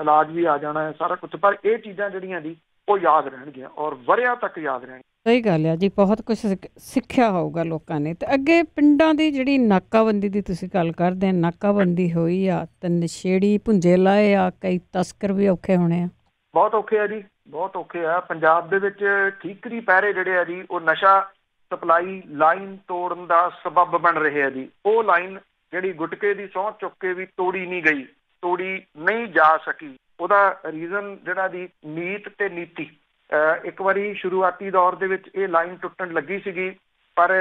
ਇਲਾਜ ਵੀ ਆ ਜਾਣਾ ਹੈ ਸਾਰਾ ਕੁਛ, ਪਰ ਇਹ ਚੀਜ਼ਾਂ ਜਿਹੜੀਆਂ ਜੀ ਉਹ ਯਾਦ ਰਹਿਣਗੀਆਂ ਔਰ ਵਰ੍ਹਿਆਂ ਤੱਕ ਯਾਦ ਰਹਿਣਗੀਆਂ। ਸਹੀ ਗੱਲ ਆ ਜੀ, ਬਹੁਤ ਕੁਛ ਸਿੱਖਿਆ ਹੋਊਗਾ ਲੋਕਾਂ ਨੇ। ਤੇ ਅੱਗੇ ਪਿੰਡਾਂ ਦੀ ਜਿਹੜੀ ਨਾਕਾਬੰਦੀ ਦੀ ਤੁਸੀਂ ਗੱਲ ਕਰਦੇ, ਨਾਕਾਬੰਦੀ ਹੋਈ ਆ ਤੇ ਨਸ਼ੇੜੀ ਭੁੰਜੇ ਲਾਏ ਆ, ਕਈ ਤਸਕਰ ਵੀ ਔਖੇ ਹੋਣੇ ਆ। ਬਹੁਤ ਔਖੇ ਆ ਜੀ, ਬਹੁਤ ਔਖੇ ਆ। ਪੰਜਾਬ ਦੇ ਵਿੱਚ ਠੀਕਰੀ ਪਹਿਰੇ ਜਿਹੜੇ ਆ ਜੀ ਉਹ ਨਸ਼ਾ ਸਪਲਾਈ ਲਾਈਨ ਤੋੜਨ ਦਾ ਸਬੱਬ ਬਣ ਰਹੇ ਆ ਜੀ। ਉਹ ਲਾਈਨ ਜਿਹੜੀ ਗੁਟਕੇ ਦੀ ਸਹੁੰ ਚੁੱਕ ਕੇ ਵੀ ਤੋੜੀ ਨਹੀਂ ਗਈ, ਤੋੜੀ ਨਹੀਂ ਜਾ ਸਕੀ। ਉਹਦਾ ਰੀਜ਼ਨ ਜਿਹੜਾ ਦੀ ਨੀਤ ਤੇ ਨੀਤੀ। ਇੱਕ ਵਾਰੀ ਸ਼ੁਰੂਆਤੀ ਦੌਰ ਦੇ ਵਿੱਚ ਇਹ ਲਾਈਨ ਟੁੱਟਣ ਲੱਗੀ ਸੀਗੀ, ਪਰ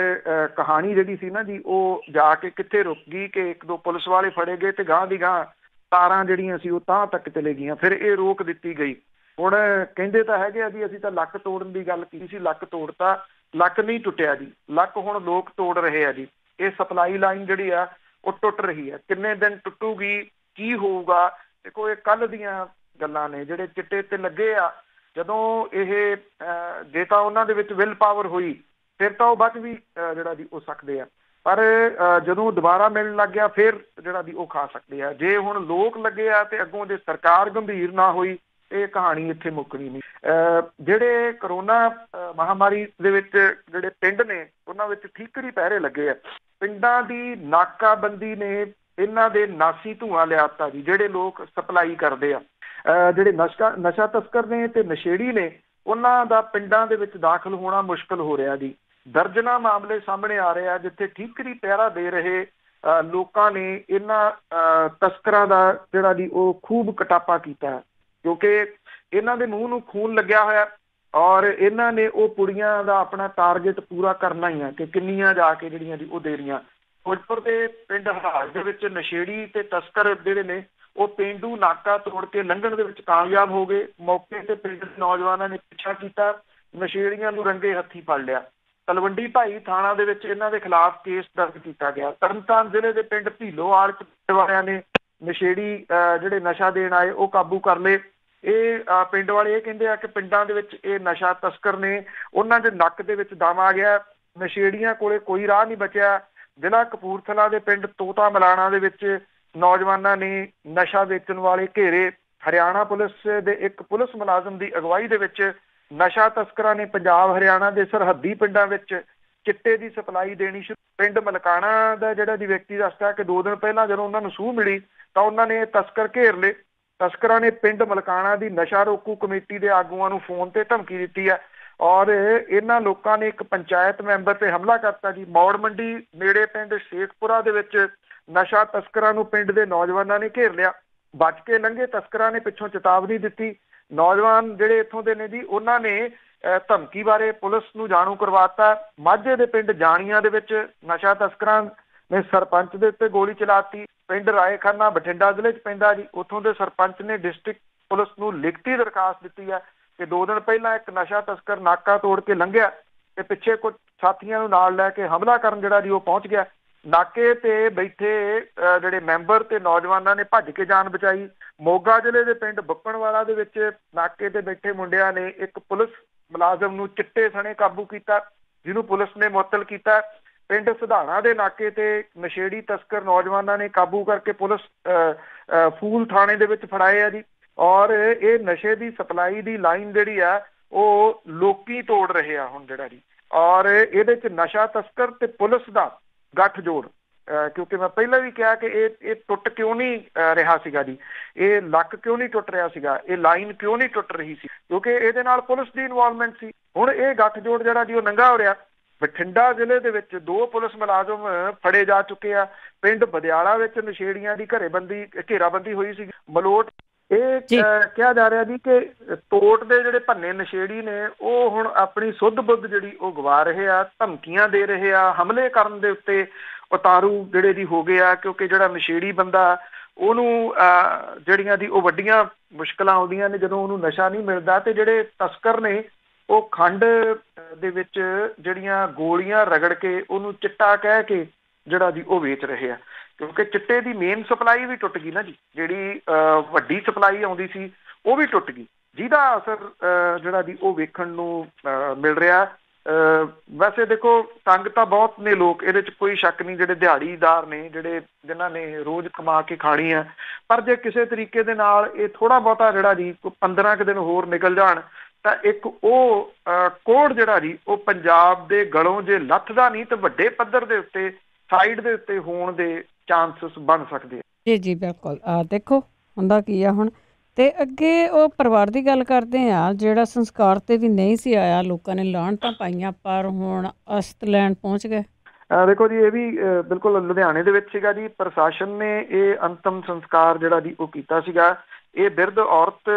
ਕਹਾਣੀ ਜਿਹੜੀ ਸੀ ਨਾ ਜੀ ਉਹ ਜਾ ਕੇ ਕਿੱਥੇ ਰੁਕ ਗਈ ਕਿ 1-2 ਪੁਲਿਸ ਵਾਲੇ ਫੜੇ ਗਏ ਤੇ ਗਾਂਹ ਦੀ ਗਾਂਹ ਤਾਰਾਂ ਜਿਹੜੀਆਂ ਸੀ ਉਹ ਤਾਂ ਤੱਕ ਚਲੇ ਗਈਆਂ, ਫਿਰ ਇਹ ਰੋਕ ਦਿੱਤੀ ਗਈ। ਹੁਣ ਕਹਿੰਦੇ ਤਾਂ ਹੈਗੇ ਆ ਜੀ ਅਸੀਂ ਤਾਂ ਲੱਕ ਤੋੜਨ ਦੀ ਗੱਲ ਕੀਤੀ ਸੀ, ਲੱਕ ਤੋੜਤਾ, ਲੱਕ ਨਹੀਂ ਟੁੱਟਿਆ ਜੀ, ਲੱਕ ਹੁਣ ਲੋਕ ਤੋੜ ਰਹੇ ਆ ਜੀ। ਇਹ ਸਪਲਾਈ ਲਾਈਨ ਜਿਹੜੀ ਆ ਉਹ ਟੁੱਟ ਰਹੀ ਹੈ। ਕਿੰਨੇ ਦਿਨ ਟੁੱਟੂਗੀ, ਕੀ ਹੋਊਗਾ? ਦੇਖੋ ਇਹ ਕੱਲ੍ਹ ਦੀਆਂ ਗੱਲਾਂ ਨੇ। ਜਿਹੜੇ ਚਿੱਟੇ ਤੇ ਲੱਗੇ ਆ, ਜਦੋਂ ਇਹ ਜੇ ਤਾਂ ਉਹਨਾਂ ਦੇ ਵਿੱਚ ਵਿਲ ਪਾਵਰ ਹੋਈ ਫਿਰ ਤਾਂ ਉਹ ਬਚ ਵੀ ਜਿਹੜਾ ਜੀ ਉਹ ਸਕਦੇ ਆ, ਪਰ ਜਦੋਂ ਦੁਬਾਰਾ ਮਿਲਣ ਲੱਗ ਗਿਆ ਫਿਰ ਜਿਹੜਾ ਦੀ ਉਹ ਖਾ ਸਕਦੇ ਆ। ਜੇ ਹੁਣ ਲੋਕ ਲੱਗੇ ਆ ਤੇ ਅੱਗੋਂ ਜੇ ਸਰਕਾਰ ਗੰਭੀਰ ਨਾ ਹੋਈ, ਇਹ ਕਹਾਣੀ ਇੱਥੇ ਮੁੱਕਣੀ ਨਹੀਂ। ਜਿਹੜੇ ਕਰੋਨਾ ਮਹਾਮਾਰੀ ਦੇ ਵਿੱਚ ਜਿਹੜੇ ਪਿੰਡ ਨੇ ਉਹਨਾਂ ਵਿੱਚ ਠੀਕਰੀ ਪਹਿਰੇ ਲੱਗੇ ਆ। ਪਿੰਡਾਂ ਦੀ ਨਾਕਾਬੰਦੀ ਨੇ ਇਹਨਾਂ ਦੇ ਨਾਸੀ ਧੂੰਆਂ ਲਿਆਤਾ ਜੀ। ਜਿਹੜੇ ਲੋਕ ਸਪਲਾਈ ਕਰਦੇ ਆ, ਜਿਹੜੇ ਨਸ਼ਾ ਤਸਕਰ ਨੇ ਤੇ ਨਸ਼ੇੜੀ ਨੇ, ਉਹਨਾਂ ਦਾ ਪਿੰਡਾਂ ਦੇ ਵਿੱਚ ਦਾਖਲ ਹੋਣਾ ਮੁਸ਼ਕਲ ਹੋ ਰਿਹਾ ਜੀ। ਦਰਜਨਾਂ ਮਾਮਲੇ ਸਾਹਮਣੇ ਆ ਰਹੇ ਆ ਜਿੱਥੇ ਠੀਕਰੀ ਪਹਿਰਾ ਦੇ ਰਹੇ ਲੋਕਾਂ ਨੇ ਇਹਨਾਂ ਤਸਕਰਾਂ ਦਾ ਜਿਹੜਾ ਜੀ ਉਹ ਖੂਬ ਕਟਾਪਾ ਕੀਤਾ, ਕਿਉਂਕਿ ਇਹਨਾਂ ਦੇ ਮੂੰਹ ਨੂੰ ਖੂਨ ਲੱਗਿਆ ਹੋਇਆ ਔਰ ਇਹਨਾਂ ਨੇ ਉਹ ਕੁੜੀਆਂ ਦਾ ਆਪਣਾ ਟਾਰਗੇਟ ਪੂਰਾ ਕਰਨਾ ਹੀ ਆ ਕਿ ਕਿੰਨੀਆਂ ਜਾ ਕੇ ਜਿਹੜੀਆਂ ਜੀ ਉਹ ਦੇ ਰਹੀਆਂ। ਫਿਰੋਜ਼ਪੁਰ ਦੇ ਪਿੰਡ ਹਰਾਜ ਦੇ ਵਿੱਚ ਨਸ਼ੇੜੀ ਤੇ ਤਸਕਰ ਜਿਹੜੇ ਨੇ ਉਹ ਪੇਂਡੂ ਨਾਕਾ ਤੋੜ ਕੇ ਲੰਘਣ ਦੇ ਵਿੱਚ ਕਾਮਯਾਬ ਹੋ ਗਏ। ਮੌਕੇ ਤੇ ਪਿੰਡ ਦੇ ਨੌਜਵਾਨਾਂ ਨੇ ਪਿੱਛਾ ਕੀਤਾ, ਨਸ਼ੇੜੀਆਂ ਨੂੰ ਰੰਗੇ ਹੱਥੀਂ ਫੜ ਲਿਆ। ਤਲਵੰਡੀ ਭਾਈ ਥਾਣਾ ਦੇ ਵਿੱਚ ਇਹਨਾਂ ਦੇ ਖਿਲਾਫ ਕੇਸ ਦਰਜ ਕੀਤਾ ਗਿਆ। ਤਰਨਤਾਰਨ ਜ਼ਿਲ੍ਹੇ ਦੇ ਪਿੰਡ ਢੀਲੋਵਾਲ ਵਾਲਿਆਂ ਨੇ ਨਸ਼ੇੜੀ ਜਿਹੜੇ ਨਸ਼ਾ ਦੇਣ ਆਏ ਉਹ ਕਾਬੂ ਕਰ ਲਏ। ਇਹ ਪਿੰਡ ਵਾਲੇ ਇਹ ਕਹਿੰਦੇ ਆ ਕਿ ਪਿੰਡਾਂ ਦੇ ਵਿੱਚ ਇਹ ਨਸ਼ਾ ਤਸਕਰ ਨੇ, ਉਹਨਾਂ ਦੇ ਨੱਕ ਦੇ ਵਿੱਚ ਦਮ ਆ ਗਿਆ, ਨਸ਼ੇੜੀਆਂ ਕੋਲੇ ਕੋਈ ਰਾਹ ਨਹੀਂ ਬਚਿਆ। ਜ਼ਿਲ੍ਹਾ ਕਪੂਰਥਲਾ ਦੇ ਪਿੰਡ ਤੋਤਾ ਮਲਾਣਾ ਦੇ ਵਿੱਚ ਨੌਜਵਾਨਾਂ ਨੇ ਨਸ਼ਾ ਵੇਚਣ ਵਾਲੇ ਘੇਰੇ। ਹਰਿਆਣਾ ਪੁਲਿਸ ਦੇ ਇੱਕ ਪੁਲਿਸ ਮੁਲਾਜ਼ਮ ਦੀ ਅਗਵਾਈ ਦੇ ਵਿੱਚ ਨਸ਼ਾ ਤਸਕਰਾਂ ਨੇ ਪੰਜਾਬ ਹਰਿਆਣਾ ਦੇ ਸਰਹੱਦੀ ਪਿੰਡਾਂ ਵਿੱਚ ਚਿੱਟੇ ਦੀ ਸਪਲਾਈ ਦੇਣੀ ਸ਼ੁਰੂ। ਪਿੰਡ ਮਲਕਾਣਾ ਦਾ ਜਿਹੜਾ ਦੀ ਵਿਅਕਤੀ ਦੱਸਦਾ ਕਿ 2 ਦਿਨ ਪਹਿਲਾਂ ਜਦੋਂ ਉਹਨਾਂ ਨੂੰ ਸੂਹ ਮਿਲੀ ਤਾਂ ਉਹਨਾਂ ਨੇ ਤਸਕਰ ਘੇਰ ਲਏ। ਤਸਕਰਾਂ ਨੇ ਪਿੰਡ ਮਲਕਾਣਾ ਦੀ ਨਸ਼ਾ ਰੋਕੂ ਕਮੇਟੀ ਦੇ ਆਗੂਆਂ ਨੂੰ ਫੋਨ ਤੇ ਧਮਕੀ ਦਿੱਤੀ ਹੈ ਔਰ ਇਹਨਾਂ ਲੋਕਾਂ ਨੇ ਇੱਕ ਪੰਚਾਇਤ ਮੈਂਬਰ ਤੇ ਹਮਲਾ ਕਰਤਾ ਜੀ। ਮੌੜ ਮੰਡੀ ਨੇੜੇ ਪਿੰਡ ਸ਼ੇਖਪੁਰਾ ਦੇ ਵਿੱਚ ਨਸ਼ਾ ਤਸਕਰਾਂ ਨੂੰ ਪਿੰਡ ਦੇ ਨੌਜਵਾਨਾਂ ਨੇ ਘੇਰ ਲਿਆ। ਬਚ ਕੇ ਲੰਘੇ ਤਸਕਰਾਂ ਨੇ ਪਿੱਛੋਂ ਚੇਤਾਵਨੀ ਦਿੱਤੀ। ਨੌਜਵਾਨ ਜਿਹੜੇ ਇੱਥੋਂ ਦੇ ਨੇ ਜੀ ਉਹਨਾਂ ਨੇ ਧਮਕੀ ਬਾਰੇ ਪੁਲਿਸ ਨੂੰ ਜਾਣੂ ਕਰਵਾਤਾ। ਮਾਝੇ ਦੇ ਪਿੰਡ ਜਾਣੀਆਂ ਦੇ ਵਿੱਚ ਨਸ਼ਾ ਤਸਕਰਾਂ ਨੇ ਸਰਪੰਚ ਦੇ ਉੱਤੇ ਗੋਲੀ ਚਲਾਤੀ। ਪਿੰਡ ਰਾਏਖਾਨਾ ਬਠਿੰਡਾ ਜ਼ਿਲ੍ਹੇ 'ਚ ਪੈਂਦਾ ਜੀ। ਉੱਥੋਂ ਦੇ ਸਰਪੰਚ ਨੇ ਡਿਸਟ੍ਰਿਕਟ ਪੁਲਿਸ ਨੂੰ ਲਿਖਤੀ ਦਰਖਾਸਤ ਦਿੱਤੀ ਹੈ ਕਿ 2 ਦਿਨ ਪਹਿਲਾਂ ਇੱਕ ਨਸ਼ਾ ਤਸਕਰ ਨਾਕਾ ਤੋੜ ਕੇ ਲੰਘਿਆ ਤੇ ਪਿੱਛੇ ਕੁਝ ਸਾਥੀਆਂ ਨੂੰ ਨਾਲ ਲੈ ਕੇ ਹਮਲਾ ਕਰਨ ਜਿਹੜਾ ਜੀ ਉਹ ਪਹੁੰਚ ਗਿਆ। ਨਾਕੇ ਤੇ ਬੈਠੇ ਜਿਹੜੇ ਮੈਂਬਰ ਤੇ ਨੌਜਵਾਨਾਂ ਨੇ ਭੱਜ ਕੇ ਜਾਨ ਬਚਾਈ। ਮੋਗਾ ਜ਼ਿਲ੍ਹੇ ਦੇ ਪਿੰਡ ਬੱਕਣਵਾਲਾ ਦੇ ਵਿੱਚ ਨਾਕੇ ਤੇ ਬੈਠੇ ਮੁੰਡਿਆਂ ਨੇ ਇੱਕ ਪੁਲਿਸ ਮੁਲਾਜ਼ਮ ਨੂੰ ਚਿੱਟੇ ਸਣੇ ਕਾਬੂ ਕੀਤਾ, ਜਿਹਨੂੰ ਪੁਲਿਸ ਨੇ ਮੁਅੱਤਲ ਕੀਤਾ। ਪਿੰਡ ਸਿਧਾਣਾ ਦੇ ਨਾਕੇ ਤੇ ਨਸ਼ੇੜੀ ਤਸਕਰ ਨੌਜਵਾਨਾਂ ਨੇ ਕਾਬੂ ਕਰਕੇ ਪੁਲਿਸ ਫੂਲ ਥਾਣੇ ਦੇ ਵਿੱਚ ਫੜਾਏ ਆ ਜੀ। ਔਰ ਇਹ ਨਸ਼ੇ ਦੀ ਸਪਲਾਈ ਦੀ ਲਾਈਨ ਜਿਹੜੀ ਆ ਉਹ ਲੋਕੀ ਤੋੜ ਰਹੇ ਆ ਹੁਣ ਜਿਹੜਾ ਜੀ। ਔਰ ਇਹਦੇ 'ਚ ਨਸ਼ਾ ਤਸਕਰ ਤੇ ਪੁਲਿਸ ਦਾ ਗੱਠਜੋੜ, ਕਿਉਂਕਿ ਮੈਂ ਪਹਿਲਾਂ ਵੀ ਕਿਹਾ ਕਿ ਇਹ ਟੁੱਟ ਕਿਉਂ ਨਹੀਂ ਰਿਹਾ ਸੀਗਾ ਜੀ, ਇਹ ਲੱਕ ਕਿਉਂ ਨਹੀਂ ਟੁੱਟ ਰਿਹਾ ਸੀਗਾ, ਇਹ ਲਾਈਨ ਕਿਉਂ ਨਹੀਂ ਟੁੱਟ ਰਹੀ ਸੀ, ਕਿਉਂਕਿ ਇਹਦੇ ਨਾਲ ਪੁਲਿਸ ਦੀ ਇਨਵੋਲਵਮੈਂਟ ਸੀ। ਹੁਣ ਇਹ ਗੱਠਜੋੜ ਜਿਹੜਾ ਜੀ ਉਹ ਨੰਗਾ ਹੋ ਰਿਹਾ। ਬਠਿੰਡਾ ਜ਼ਿਲ੍ਹੇ ਦੇ ਵਿੱਚ 2 ਪੁਲਿਸ ਮੁਲਾਜ਼ਮ ਫੜੇ ਜਾ ਚੁੱਕੇ ਆ। ਪਿੰਡ ਬਦਿਆਲਾ ਵਿੱਚ ਨਸ਼ੇੜੀਆਂ ਦੀ ਘੇਰਾਬੰਦੀ ਹੋਈ ਸੀ। ਮਲੋਟ ਇਹ ਕਿਹਾ ਜਾ ਰਿਹਾ ਜੀ ਕਿ ਤੋਟ ਦੇ ਜਿਹੜੇ ਭੰਨੇ ਨਸ਼ੇੜੀ ਨੇ ਉਹ ਹੁਣ ਆਪਣੀ ਸੁੱਧ ਬੁੱਧ ਜਿਹੜੀ ਉਹ ਗਵਾ ਰਹੇ ਆ, ਧਮਕੀਆਂ ਦੇ ਰਹੇ ਆ, ਹਮਲੇ ਕਰਨ ਦੇ ਉੱਤੇ ਉਤਾਰੂ ਜਿਹੜੇ ਦੀ ਹੋ ਗਏ ਆ। ਕਿਉਂਕਿ ਜਿਹੜਾ ਨਸ਼ੇੜੀ ਬੰਦਾ ਉਹਨੂੰ ਜਿਹੜੀਆਂ ਦੀ ਉਹ ਵੱਡੀਆਂ ਮੁਸ਼ਕਲਾਂ ਆਉਂਦੀਆਂ ਨੇ ਜਦੋਂ ਉਹਨੂੰ ਨਸ਼ਾ ਨਹੀਂ ਮਿਲਦਾ। ਤੇ ਜਿਹੜੇ ਤਸਕਰ ਨੇ ਉਹ ਖੰਡ ਦੇ ਵਿੱਚ ਜਿਹੜੀਆਂ ਗੋਲੀਆਂ ਰਗੜ ਕੇ ਉਹਨੂੰ ਚਿੱਟਾ ਕਹਿ ਕੇ ਜਿਹੜਾ ਜੀ ਉਹ ਵੇਚ ਰਹੇ ਆ। ਕਿਉਂਕਿ ਚਿੱਟੇ ਦੀ ਮੇਨ ਸਪਲਾਈ ਵੀ ਟੁੱਟ ਗਈ ਨਾ ਜੀ, ਜਿਹੜੀ ਵੱਡੀ ਸਪਲਾਈ ਆਉਂਦੀ ਸੀ ਉਹ ਵੀ ਟੁੱਟ ਗਈ, ਜਿਹਦਾ ਅਸਰ ਜਿਹੜਾ ਜੀ ਉਹ ਵੇਖਣ ਨੂੰ ਮਿਲ ਰਿਹਾ। ਵੈਸੇ ਦੇਖੋ ਤੰਗ ਤਾਂ ਬਹੁਤ ਨੇ ਲੋਕ, ਇਹਦੇ 'ਚ ਕੋਈ ਸ਼ੱਕ ਨਹੀਂ, ਜਿਹੜੇ ਦਿਹਾੜੀਦਾਰ ਨੇ, ਜਿਨ੍ਹਾਂ ਨੇ ਰੋਜ਼ ਕਮਾ ਕੇ ਖਾਣੀ ਆ। ਪਰ ਜੇ ਕਿਸੇ ਤਰੀਕੇ ਦੇ ਨਾਲ ਇਹ ਥੋੜ੍ਹਾ ਬਹੁਤਾ ਜਿਹੜਾ ਜੀ 15 ਕੁ ਦਿਨ ਹੋਰ ਨਿਕਲ ਜਾਣ ਤਾਂ ਇੱਕ ਉਹ ਕੋਡ ਜਿਹੜਾ ਜੀ ਉਹ ਪੰਜਾਬ ਦੇ ਗਲੋਂ ਜੇ ਲੱਥਦਾ ਨਹੀਂ ਤਾਂ ਵੱਡੇ ਪੱਧਰ ਦੇ ਉੱਤੇ ਸਾਈਡ ਦੇ ਉੱਤੇ ਹੋਣ ਦੇ ਚਾਂਸਸ ਬਣ ਸਕਦੇ ਆ। ਜੀ ਜੀ ਬਿਲਕੁਲ। ਦੇਖੋ ਹੁੰਦਾ ਕੀ ਆ ਹੁਣ, ਤੇ ਅੱਗੇ ਉਹ ਪਰਿਵਾਰ ਦੀ ਗੱਲ ਕਰਦੇ ਆ ਜਿਹੜਾ ਸੰਸਕਾਰ ਤੇ ਵੀ ਨਹੀਂ ਸੀ ਆਇਆ, ਲੋਕਾਂ ਨੇ ਲਾਹਣਤਾਂ ਪਾਈਆਂ ਪਰ ਹੁਣ ਅਸਤ ਲੈਣ ਪਹੁੰਚ ਗਏ। ਦੇਖੋ ਜੀ ਇਹ ਵੀ ਬਿਲਕੁਲ ਲੁਧਿਆਣੇ ਦੇ ਵਿੱਚ ਸੀਗਾ ਜੀ। ਪ੍ਰਸ਼ਾਸਨ ਨੇ ਇਹ ਅੰਤਮ ਸੰਸਕਾਰ ਜਿਹੜਾ ਜੀ ਉਹ ਕੀਤਾ ਸੀਗਾ। ਇਹ ਬਿਰਧ ਔਰਤ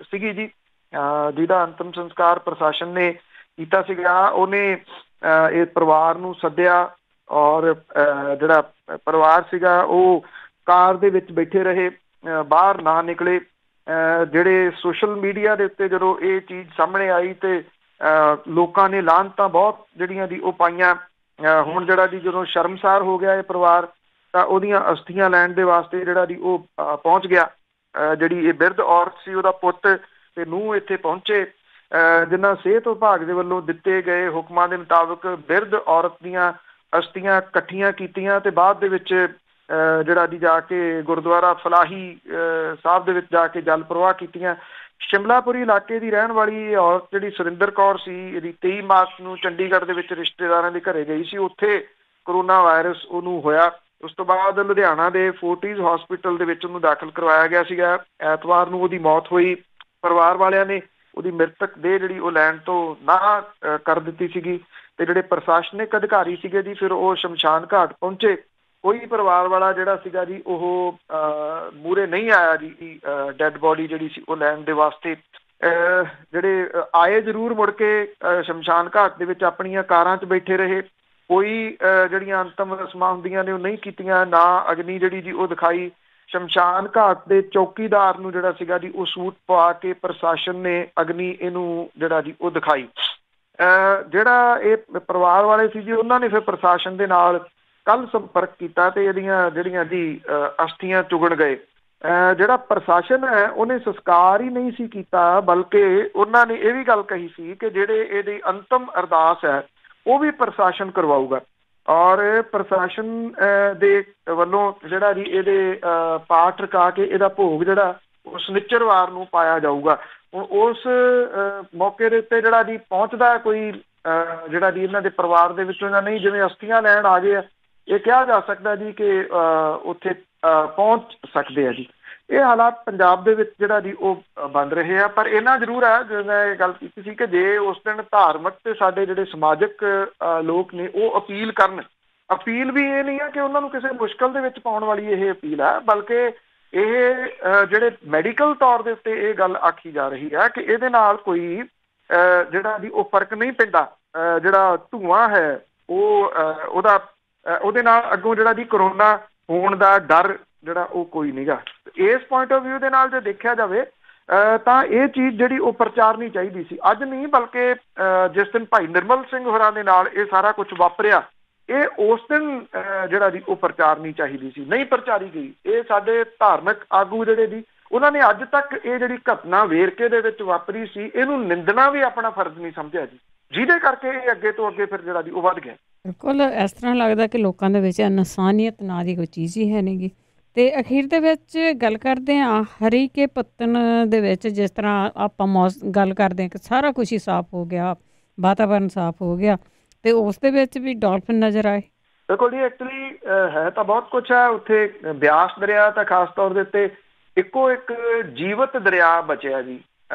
ਸੀਗੀ ਜੀ ਜਿਹਦਾ ਅੰਤਮ ਸੰਸਕਾਰ ਪ੍ਰਸ਼ਾਸਨ ਨੇ ਕੀਤਾ ਸੀਗਾ। ਉਹਨੇ ਇਹ ਪਰਿਵਾਰ ਨੂੰ ਸੱਦਿਆ ਔਰ ਜਿਹੜਾ ਪਰਿਵਾਰ ਸੀਗਾ ਉਹ ਕਾਰ ਦੇ ਵਿੱਚ ਬੈਠੇ ਰਹੇ, ਬਾਹਰ ਨਾ ਨਿਕਲੇ। ਜਿਹੜੇ ਸੋਸ਼ਲ ਮੀਡੀਆ ਦੇ ਉੱਤੇ ਜਦੋਂ ਇਹ ਚੀਜ਼ ਸਾਹਮਣੇ ਆਈ ਤੇ ਲੋਕਾਂ ਨੇ ਲਾਹਨਤਾਂ ਬਹੁਤ ਜਿਹੜੀਆਂ ਦੀ ਉਹ ਪਾਈਆਂ। ਹੁਣ ਜਿਹੜਾ ਜੀ ਜਦੋਂ ਸ਼ਰਮਸਾਰ ਹੋ ਗਿਆ ਇਹ ਪਰਿਵਾਰ ਤਾਂ ਉਹਦੀਆਂ ਅਸਥੀਆਂ ਲੈਣ ਦੇ ਵਾਸਤੇ ਜਿਹੜਾ ਜੀ ਉਹ ਪਹੁੰਚ ਗਿਆ। ਜਿਹੜੀ ਇਹ ਬਿਰਧ ਔਰਤ ਸੀ ਉਹਦਾ ਪੁੱਤ ਤੇ ਨੂੰਹ ਇੱਥੇ ਪਹੁੰਚੇ। ਜਿਨ੍ਹਾਂ ਸਿਹਤ ਵਿਭਾਗ ਦੇ ਵੱਲੋਂ ਦਿੱਤੇ ਗਏ ਹੁਕਮਾਂ ਦੇ ਮੁਤਾਬਕ ਬਿਰਧ ਔਰਤ ਦੀਆਂ ਅਸਥੀਆਂ ਇਕੱਠੀਆਂ ਕੀਤੀਆਂ ਤੇ ਬਾਅਦ ਦੇ ਵਿੱਚ ਜਿਹੜਾ ਜੀ ਜਾ ਕੇ ਗੁਰਦੁਆਰਾ ਫਲਾਹੀ ਸਾਹਿਬ ਦੇ ਵਿੱਚ ਜਾ ਕੇ ਜਲ ਪ੍ਰਵਾਹ ਕੀਤੀਆਂ। ਸ਼ਿਮਲਾਪੁਰੀ ਇਲਾਕੇ ਦੀ ਰਹਿਣ ਵਾਲੀ ਔਰਤ ਜਿਹੜੀ ਸੁਰਿੰਦਰ ਕੌਰ ਸੀ, ਇਹਦੀ 23 ਮਾਰਚ ਨੂੰ ਚੰਡੀਗੜ੍ਹ ਦੇ ਵਿੱਚ ਰਿਸ਼ਤੇਦਾਰਾਂ ਦੇ ਘਰੇ ਗਈ ਸੀ, ਉੱਥੇ ਕਰੋਨਾ ਵਾਇਰਸ ਉਹਨੂੰ ਹੋਇਆ। ਉਸ ਤੋਂ ਬਾਅਦ ਲੁਧਿਆਣਾ ਦੇ ਫੋਰਟਿਸ ਹਸਪੀਟਲ ਦੇ ਵਿੱਚ ਉਹਨੂੰ ਦਾਖਲ ਕਰਵਾਇਆ ਗਿਆ ਸੀਗਾ। ਐਤਵਾਰ ਨੂੰ ਉਹਦੀ ਮੌਤ ਹੋਈ। ਪਰਿਵਾਰ ਵਾਲਿਆਂ ਨੇ ਉਹਦੀ ਮ੍ਰਿਤਕ ਦੇਹ ਜਿਹੜੀ ਉਹ ਲੈਣ ਤੋਂ ਨਾਂਹ ਕਰ ਦਿੱਤੀ ਸੀਗੀ ਤੇ ਜਿਹੜੇ ਪ੍ਰਸ਼ਾਸਨਿਕ ਅਧਿਕਾਰੀ ਸੀਗੇ ਜੀ ਫਿਰ ਉਹ ਸ਼ਮਸ਼ਾਨ ਘਾਟ ਪਹੁੰਚੇ। ਕੋਈ ਪਰਿਵਾਰ ਵਾਲਾ ਜਿਹੜਾ ਸੀਗਾ ਜੀ ਉਹ ਮੂਹਰੇ ਨਹੀਂ ਆਇਆ ਜੀ ਡੈੱਡ ਬੋਡੀ ਜਿਹੜੀ ਸੀ ਉਹ ਲੈਣ ਦੇ ਵਾਸਤੇ। ਜਿਹੜੇ ਆਏ ਜ਼ਰੂਰ ਮੁੜ ਕੇ ਸ਼ਮਸ਼ਾਨ ਘਾਟ ਦੇ ਵਿੱਚ ਆਪਣੀਆਂ ਕਾਰਾਂ 'ਚ ਬੈਠੇ ਰਹੇ। ਕੋਈ ਜਿਹੜੀਆਂ ਅੰਤਮ ਰਸਮਾਂ ਹੁੰਦੀਆਂ ਨੇ ਉਹ ਨਹੀਂ ਕੀਤੀਆਂ, ਨਾ ਅਗਨੀ ਜਿਹੜੀ ਜੀ ਉਹ ਦਿਖਾਈ। ਸ਼ਮਸ਼ਾਨ ਘਾਟ ਦੇ ਚੌਕੀਦਾਰ ਨੂੰ ਜਿਹੜਾ ਸੀਗਾ ਜੀ ਉਹ ਸੂਟ ਪਵਾ ਕੇ ਪ੍ਰਸ਼ਾਸਨ ਨੇ ਅਗਨੀ ਇਹਨੂੰ ਜਿਹੜਾ ਜੀ ਉਹ ਦਿਖਾਈ। ਜਿਹੜਾ ਇਹ ਪਰਿਵਾਰ ਵਾਲੇ ਸੀ ਜੀ ਉਹਨਾਂ ਨੇ ਫਿਰ ਪ੍ਰਸ਼ਾਸਨ ਦੇ ਨਾਲ ਕੱਲ੍ਹ ਸੰਪਰਕ ਕੀਤਾ ਤੇ ਇਹਦੀਆਂ ਜਿਹੜੀਆਂ ਜੀ ਅਸਥੀਆਂ ਚੁਗਣ ਗਏ। ਜਿਹੜਾ ਪ੍ਰਸ਼ਾਸਨ ਹੈ ਉਹਨੇ ਸੰਸਕਾਰ ਹੀ ਨਹੀਂ ਸੀ ਕੀਤਾ, ਬਲਕਿ ਉਹਨਾਂ ਨੇ ਇਹ ਵੀ ਗੱਲ ਕਹੀ ਸੀ ਕਿ ਜਿਹੜੇ ਇਹਦੀ ਅੰਤਮ ਅਰਦਾਸ ਹੈ ਉਹ ਵੀ ਪ੍ਰਸ਼ਾਸਨ ਕਰਵਾਊਗਾ ਔਰ ਪ੍ਰਸ਼ਾਸਨ ਦੇ ਵੱਲੋਂ ਜਿਹੜਾ ਜੀ ਇਹਦੇ ਪਾਠ ਰਕਾ ਕੇ ਇਹਦਾ ਭੋਗ ਜਿਹੜਾ ਉਹ ਸ਼ਨਿਚਰਵਾਰ ਨੂੰ ਪਾਇਆ ਜਾਊਗਾ। ਹੁਣ ਉਸ ਮੌਕੇ ਦੇ ਉੱਤੇ ਜਿਹੜਾ ਜੀ ਪਹੁੰਚਦਾ ਕੋਈ ਜਿਹੜਾ ਜੀ ਇਹਨਾਂ ਦੇ ਪਰਿਵਾਰ ਦੇ ਵਿੱਚੋਂ ਜਾਂ ਨਹੀਂ, ਜਿਵੇਂ ਅਸਥੀਆਂ ਲੈਣ ਆ ਗਏ ਆ, ਇਹ ਕਿਹਾ ਜਾ ਸਕਦਾ ਜੀ ਕਿ ਉੱਥੇ ਪਹੁੰਚ ਸਕਦੇ ਆ ਜੀ। ਇਹ ਹਾਲਾਤ ਪੰਜਾਬ ਦੇ ਵਿੱਚ ਜਿਹੜਾ ਜੀ ਉਹ ਬਣ ਰਹੇ ਆ। ਪਰ ਇੰਨਾ ਜ਼ਰੂਰ ਹੈ, ਜਿਵੇਂ ਮੈਂ ਇਹ ਗੱਲ ਕੀਤੀ ਸੀ ਕਿ ਜੇ ਉਸ ਦਿਨ ਧਾਰਮਿਕ ਤੇ ਸਾਡੇ ਜਿਹੜੇ ਸਮਾਜਿਕ ਲੋਕ ਨੇ ਉਹ ਅਪੀਲ ਕਰਨ, ਅਪੀਲ ਵੀ ਇਹ ਨਹੀਂ ਹੈ ਕਿ ਉਹਨਾਂ ਨੂੰ ਕਿਸੇ ਮੁਸ਼ਕਲ ਦੇ ਵਿੱਚ ਪਾਉਣ ਵਾਲੀ ਇਹ ਅਪੀਲ ਹੈ, ਬਲਕਿ ਇਹ ਜਿਹੜੇ ਮੈਡੀਕਲ ਤੌਰ ਦੇ ਉੱਤੇ ਇਹ ਗੱਲ ਆਖੀ ਜਾ ਰਹੀ ਹੈ ਕਿ ਇਹਦੇ ਨਾਲ ਕੋਈ ਜਿਹੜਾ ਜੀ ਉਹ ਫਰਕ ਨਹੀਂ ਪੈਂਦਾ। ਜਿਹੜਾ ਧੂੰਆਂ ਹੈ ਉਹ ਉਹਦੇ ਨਾਲ ਅੱਗੋਂ ਜਿਹੜਾ ਜੀ ਕਰੋਨਾ ਹੋਣ ਦਾ ਡਰ ਜਿਹੜਾ ਉਹ ਕੋਈ ਨਹੀਂਗਾ। ਇਸ ਪੁਆਇੰਟ ਆਫ ਵਿਊ ਦੇ ਨਾਲ ਜੇ ਦੇਖਿਆ ਜਾਵੇ ਤਾਂ ਇਹ ਚੀਜ਼ ਜਿਹੜੀ ਉਹ ਪ੍ਰਚਾਰਨੀ ਚਾਹੀਦੀ ਸੀ, ਅੱਜ ਨਹੀਂ ਬਲਕਿ ਜਿਸ ਦਿਨ ਭਾਈ ਨਿਰਮਲ ਸਿੰਘ ਹੋਰਾਂ ਦੇ ਨਾਲ ਇਹ ਸਾਰਾ ਕੁਝ ਵਾਪਰਿਆ ਇਹ ਉਸ ਦਿਨ ਜਿਹੜਾ ਜੀ ਉਹ ਪ੍ਰਚਾਰਨੀ ਚਾਹੀਦੀ ਸੀ, ਨਹੀਂ ਪ੍ਰਚਾਰੀ ਗਈ। ਇਹ ਸਾਡੇ ਧਾਰਮਿਕ ਆਗੂ ਜਿਹੜੇ ਜੀ ਉਹਨਾਂ ਨੇ ਅੱਜ ਤੱਕ ਇਹ ਜਿਹੜੀ ਘਟਨਾ ਵੇਰਕੇ ਦੇ ਵਿੱਚ ਵਾਪਰੀ ਸੀ ਇਹਨੂੰ ਨਿੰਦਣਾ ਵੀ ਆਪਣਾ ਫਰਜ਼ ਨਹੀਂ ਸਮਝਿਆ ਜੀ, ਜਿਹਦੇ ਕਰਕੇ ਇਹ ਅੱਗੇ ਤੋਂ ਅੱਗੇ ਫਿਰ ਜਿਹੜਾ ਜੀ ਉਹ ਵੱਧ ਗਿਆ। ਬਿਲਕੁਲ ਇਸ ਤਰ੍ਹਾਂ ਲੱਗਦਾ ਕਿ ਲੋਕਾਂ ਦੇ ਵਿੱਚ ਇਨਸਾਨੀਅਤ ਨਾਂ ਦੀ ਕੋਈ ਚੀਜ਼ ਹੀ ਹੈ ਨਹੀਂ ਗੀ। ਅਤੇ ਅਖੀਰ ਦੇ ਵਿੱਚ ਗੱਲ ਕਰਦੇ ਹਾਂ ਹਰੀਕੇ ਪੱਤਣ ਦੇ ਵਿੱਚ, ਜਿਸ ਤਰ੍ਹਾਂ ਆਪਾਂ ਗੱਲ ਕਰਦੇ ਹਾਂ ਕਿ ਸਾਰਾ ਕੁਛ ਹੀ ਸਾਫ਼ ਹੋ ਗਿਆ, ਵਾਤਾਵਰਨ ਸਾਫ਼ ਹੋ ਗਿਆ, ਅਤੇ ਉਸ ਦੇ ਵਿੱਚ ਵੀ ਡਾਲਫਿਨ ਨਜ਼ਰ ਆਏ। ਬਿਲਕੁਲ ਜੀ, ਐਕਚੁਅਲੀ ਹੈ ਤਾਂ ਬਹੁਤ ਕੁਛ ਹੈ ਉੱਥੇ। ਬਿਆਸ ਦਰਿਆ ਤਾਂ ਖਾਸ ਤੌਰ ਦੇ ਉੱਤੇ ਇੱਕੋ ਇੱਕ ਜੀਵਤ ਦਰਿਆ ਬਚਿਆ ਜੀ।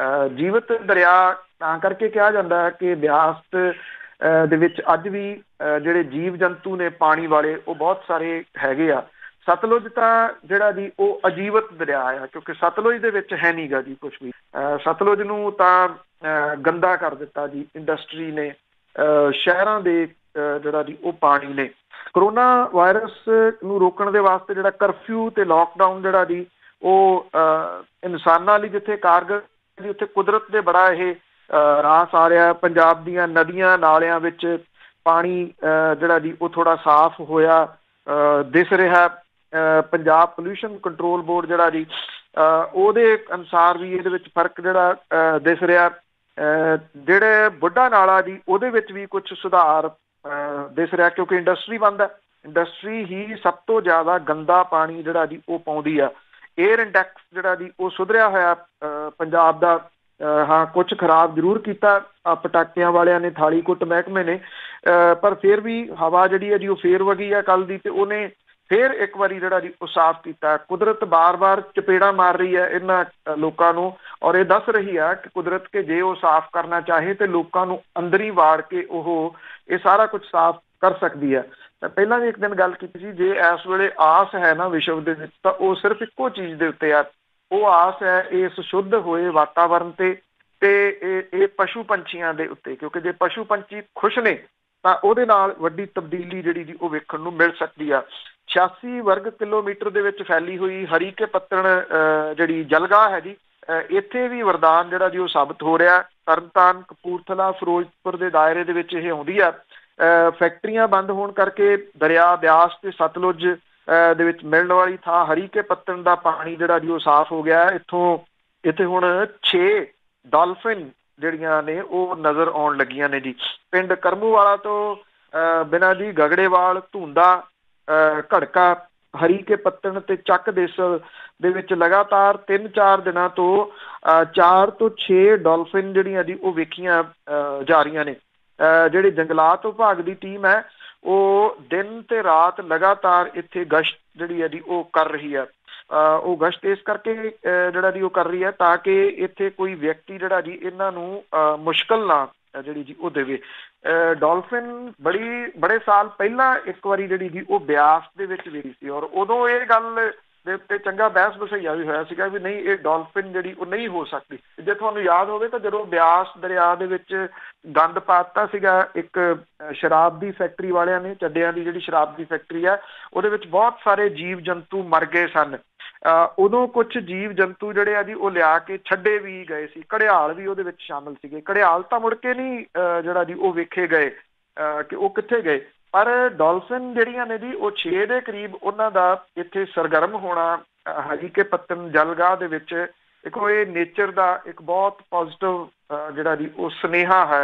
ਜੀਵਤ ਦਰਿਆ ਤਾਂ ਕਰਕੇ ਕਿਹਾ ਜਾਂਦਾ ਹੈ ਕਿ ਬਿਆਸ ਦੇ ਵਿੱਚ ਅੱਜ ਵੀ ਜਿਹੜੇ ਜੀਵ ਜੰਤੂ ਨੇ ਪਾਣੀ ਵਾਲੇ ਉਹ ਬਹੁਤ ਸਾਰੇ ਹੈਗੇ ਆ। ਸਤਲੁਜ ਤਾਂ ਜਿਹੜਾ ਜੀ ਉਹ ਅਜੀਵਤ ਦਰਿਆ ਆ, ਕਿਉਂਕਿ ਸਤਲੁਜ ਦੇ ਵਿੱਚ ਹੈ ਨੀਗਾ ਜੀ ਕੁਛ ਵੀ। ਸਤਲੁਜ ਨੂੰ ਤਾਂ ਗੰਦਾ ਕਰ ਦਿੱਤਾ ਜੀ ਇੰਡਸਟਰੀ ਨੇ, ਸ਼ਹਿਰਾਂ ਦੇ ਜਿਹੜਾ ਜੀ ਉਹ ਪਾਣੀ ਨੇ। ਕਰੋਨਾ ਵਾਇਰਸ ਨੂੰ ਰੋਕਣ ਦੇ ਵਾਸਤੇ ਜਿਹੜਾ ਕਰਫਿਊ ਤੇ ਲੋਕਡਾਊਨ ਜਿਹੜਾ ਜੀ ਉਹ ਇਨਸਾਨਾਂ ਲਈ ਜਿੱਥੇ ਕਾਰਗਰ ਜੀ ਉੱਥੇ ਕੁਦਰਤ ਦੇ ਬੜਾ ਇਹ ਰਾਸ ਆ ਰਿਹਾ। ਪੰਜਾਬ ਦੀਆਂ ਨਦੀਆਂ ਨਾਲਿਆਂ ਵਿੱਚ ਪਾਣੀ ਜਿਹੜਾ ਜੀ ਉਹ ਥੋੜ੍ਹਾ ਸਾਫ਼ ਹੋਇਆ ਦਿਸ ਰਿਹਾ। ਪੰਜਾਬ ਪੋਲਿਊਸ਼ਨ ਕੰਟਰੋਲ ਬੋਰਡ ਜਿਹੜਾ ਜੀ ਉਹਦੇ ਅਨੁਸਾਰ ਵੀ ਇਹਦੇ ਵਿੱਚ ਫਰਕ ਜਿਹੜਾ ਦਿਸ ਰਿਹਾ। ਜਿਹੜੇ ਬੁੱਢਾ ਨਾਲਾ ਜੀ ਉਹਦੇ ਵਿੱਚ ਵੀ ਕੁਛ ਸੁਧਾਰ ਦਿਸ ਰਿਹਾ, ਕਿਉਂਕਿ ਇੰਡਸਟਰੀ ਬੰਦ ਹੈ। ਇੰਡਸਟਰੀ ਹੀ ਸਭ ਤੋਂ ਜ਼ਿਆਦਾ ਗੰਦਾ ਪਾਣੀ ਜਿਹੜਾ ਜੀ ਉਹ ਪਾਉਂਦੀ ਆ। ਏਅਰ ਇੰਡੈਕਸ ਜਿਹੜਾ ਜੀ ਉਹ ਸੁਧਰਿਆ ਹੋਇਆ ਪੰਜਾਬ ਦਾ। ਹਾਂ, ਕੁਛ ਖਰਾਬ ਜ਼ਰੂਰ ਕੀਤਾ ਪਟਾਕਿਆਂ ਵਾਲਿਆਂ ਨੇ, ਥਾਲੀ ਕੁੱਟ ਮਹਿਕਮੇ ਨੇ, ਪਰ ਫਿਰ ਵੀ ਹਵਾ ਜਿਹੜੀ ਹੈ ਜੀ ਉਹ ਫੇਰ ਵਗੀ ਆ ਕੱਲ੍ਹ ਦੀ, ਤੇ ਉਹਨੇ ਫਿਰ ਇੱਕ ਵਾਰੀ ਜਿਹੜਾ ਜੀ ਉਹ ਸਾਫ਼ ਕੀਤਾ। ਕੁਦਰਤ ਬਾਰ-ਬਾਰ ਚਪੇੜਾਂ ਮਾਰ ਰਹੀ ਹੈ ਇਹਨਾਂ ਲੋਕਾਂ ਨੂੰ, ਔਰ ਇਹ ਦੱਸ ਰਹੀ ਆ ਕਿ ਕੁਦਰਤ ਕਿ ਜੇ ਉਹ ਸਾਫ਼ ਕਰਨਾ ਚਾਹੇ ਤੇ ਲੋਕਾਂ ਨੂੰ ਅੰਦਰ ਹੀ ਵਾੜ ਕੇ ਉਹ ਇਹ ਸਾਰਾ ਕੁਝ ਸਾਫ਼ ਕਰ ਸਕਦੀ ਹੈ। ਤਾਂ ਪਹਿਲਾਂ ਵੀ ਇੱਕ ਦਿਨ ਗੱਲ ਕੀਤੀ ਸੀ, ਜੇ ਇਸ ਵੇਲੇ ਆਸ ਹੈ ਨਾ ਵਿਸ਼ਵ ਦੇ ਵਿੱਚ ਤਾਂ ਉਹ ਸਿਰਫ ਇੱਕੋ ਚੀਜ਼ ਦੇ ਉੱਤੇ ਆ। ਉਹ ਆਸ ਹੈ ਇਸ ਸ਼ੁੱਧ ਹੋਏ ਵਾਤਾਵਰਨ ਤੇ ਇਹ ਪਸ਼ੂ ਪੰਛੀਆਂ ਦੇ ਉੱਤੇ, ਕਿਉਂਕਿ ਜੇ ਪਸ਼ੂ ਪੰਛੀ ਖੁਸ਼ ਨੇ ਤਾਂ ਉਹਦੇ ਨਾਲ ਵੱਡੀ ਤਬਦੀਲੀ ਜਿਹੜੀ ਜੀ ਉਹ ਵੇਖਣ ਨੂੰ ਮਿਲ ਸਕਦੀ ਆ। 86 ਵਰਗ ਕਿਲੋਮੀਟਰ ਦੇ ਵਿੱਚ ਫੈਲੀ ਹੋਈ ਹਰੀਕੇ ਪੱਤਣ ਜਿਹੜੀ ਜਲਗਾਹ ਹੈ ਜੀ, ਇੱਥੇ ਵੀ ਵਰਦਾਨ ਜਿਹੜਾ ਜੀ ਉਹ ਸਾਬਤ ਹੋ ਰਿਹਾ। ਤਰਨਤਾਰਨ, ਕਪੂਰਥਲਾ, ਫਿਰੋਜ਼ਪੁਰ ਦੇ ਦਾਇਰੇ ਦੇ ਵਿੱਚ ਇਹ ਆਉਂਦੀ ਆ। ਫੈਕਟਰੀਆਂ ਬੰਦ ਹੋਣ ਕਰਕੇ ਦਰਿਆ ਬਿਆਸ ਤੇ ਸਤਲੁਜ ਦੇ ਵਿੱਚ ਮਿਲਣ ਵਾਲੀ ਥਾਂ ਹਰੀਕੇ ਪੱਤਣ ਦਾ ਪਾਣੀ ਜਿਹੜਾ ਜੀ ਉਹ ਸਾਫ਼ ਹੋ ਗਿਆ। ਇੱਥੇ ਹੁਣ 6 ਡਾਲਫਿਨ ਜਿਹੜੀਆਂ ਨੇ ਉਹ ਨਜ਼ਰ ਆਉਣ ਲੱਗੀਆਂ ਨੇ ਜੀ। ਪਿੰਡ ਕਰਮੂਵਾਲਾ ਤੋਂ ਬਿਨਾਂ ਜੀ ਗਗੜੇਵਾਲ, ਧੂੰਦਾ, ਘੜਕਾ, ਹਰੀ ਕੇ ਪੱਤਣ ਤੇ ਚੱਕ ਦੇਸਲ ਦੇ ਵਿੱਚ ਲਗਾਤਾਰ 3-4 ਦਿਨਾਂ ਤੋਂ 4 ਤੋਂ 6 ਡੋਲਫਿਨ ਜਿਹੜੀਆਂ ਜੀ ਉਹ ਵੇਖੀਆਂ ਜਾ ਰਹੀਆਂ ਨੇ। ਜਿਹੜੀ ਜੰਗਲਾਤ ਵਿਭਾਗ ਦੀ ਟੀਮ ਹੈ ਉਹ ਦਿਨ ਤੇ ਰਾਤ ਲਗਾਤਾਰ ਇੱਥੇ ਗਸ਼ਤ ਜਿਹੜੀ ਹੈ ਜੀ ਉਹ ਕਰ ਰਹੀ ਹੈ। ਉਹ ਗਸ਼ਤ ਇਸ ਕਰਕੇ ਜਿਹੜਾ ਜੀ ਉਹ ਕਰ ਰਹੀ ਹੈ ਤਾਂ ਕਿ ਇੱਥੇ ਕੋਈ ਵਿਅਕਤੀ ਜਿਹੜਾ ਜੀ ਇਹਨਾਂ ਨੂੰ ਮੁਸ਼ਕਲ ਨਾ ਜਿਹੜੀ ਜੀ ਉਹ ਦੇਵੇ। ਡੋਲਫਿਨ ਬੜੇ ਸਾਲ ਪਹਿਲਾਂ ਇੱਕ ਵਾਰੀ ਜਿਹੜੀ ਜੀ ਉਹ ਬਿਆਸ ਦੇ ਵਿੱਚ ਵੇਖੀ ਸੀ ਔਰ ਉਦੋਂ ਇਹ ਗੱਲ ਦੇ ਉੱਤੇ ਚੰਗਾ ਬਹਿਸ ਬਸਈਆ ਵੀ ਹੋਇਆ ਸੀਗਾ ਵੀ ਨਹੀਂ, ਇਹ ਡੋਲਫਿਨ ਜਿਹੜੀ ਉਹ ਨਹੀਂ ਹੋ ਸਕਦੀ। ਜੇ ਤੁਹਾਨੂੰ ਯਾਦ ਹੋਵੇ ਤਾਂ ਜਦੋਂ ਬਿਆਸ ਦਰਿਆ ਦੇ ਵਿੱਚ ਗੰਦ ਪਾ ਦਿੱਤਾ ਸੀਗਾ ਇੱਕ ਸ਼ਰਾਬ ਦੀ ਫੈਕਟਰੀ ਵਾਲਿਆਂ ਨੇ, ਚੱਡਿਆਂ ਦੀ ਜਿਹੜੀ ਸ਼ਰਾਬ ਦੀ ਫੈਕਟਰੀ ਹੈ, ਉਹਦੇ ਵਿੱਚ ਬਹੁਤ ਸਾਰੇ ਜੀਵ ਜੰਤੂ ਮਰ ਗਏ ਸਨ। ਉਦੋਂ ਕੁਝ ਜੀਵ ਜੰਤੂ ਜਿਹੜੇ ਆ ਜੀ ਉਹ ਲਿਆ ਕੇ ਛੱਡੇ ਵੀ ਗਏ ਸੀ, ਘੜਿਆਲ ਵੀ ਉਹਦੇ ਵਿੱਚ ਸ਼ਾਮਲ ਸੀਗੇ। ਘੜਿਆਲ ਤਾਂ ਮੁੜ ਕੇ ਨਹੀਂ ਜਿਹੜਾ ਜੀ ਉਹ ਵੇਖੇ ਗਏ ਕਿ ਉਹ ਕਿੱਥੇ ਗਏ, ਪਰ ਡੋਲਫਿਨ ਜਿਹੜੀਆਂ ਨੇ ਜੀ ਉਹ 6 ਦੇ ਕਰੀਬ ਉਹਨਾਂ ਦਾ ਇੱਥੇ ਸਰਗਰਮ ਹੋਣਾ ਹਰੀ ਕੇ ਪੱਤਨ ਜਲਗਾਹ ਦੇ ਵਿੱਚ ਇੱਕ ਇਹ ਨੇਚਰ ਦਾ ਇੱਕ ਬਹੁਤ ਪੋਜ਼ਿਟਿਵ ਜਿਹੜਾ ਜੀ ਉਹ ਸੁਨੇਹਾ ਹੈ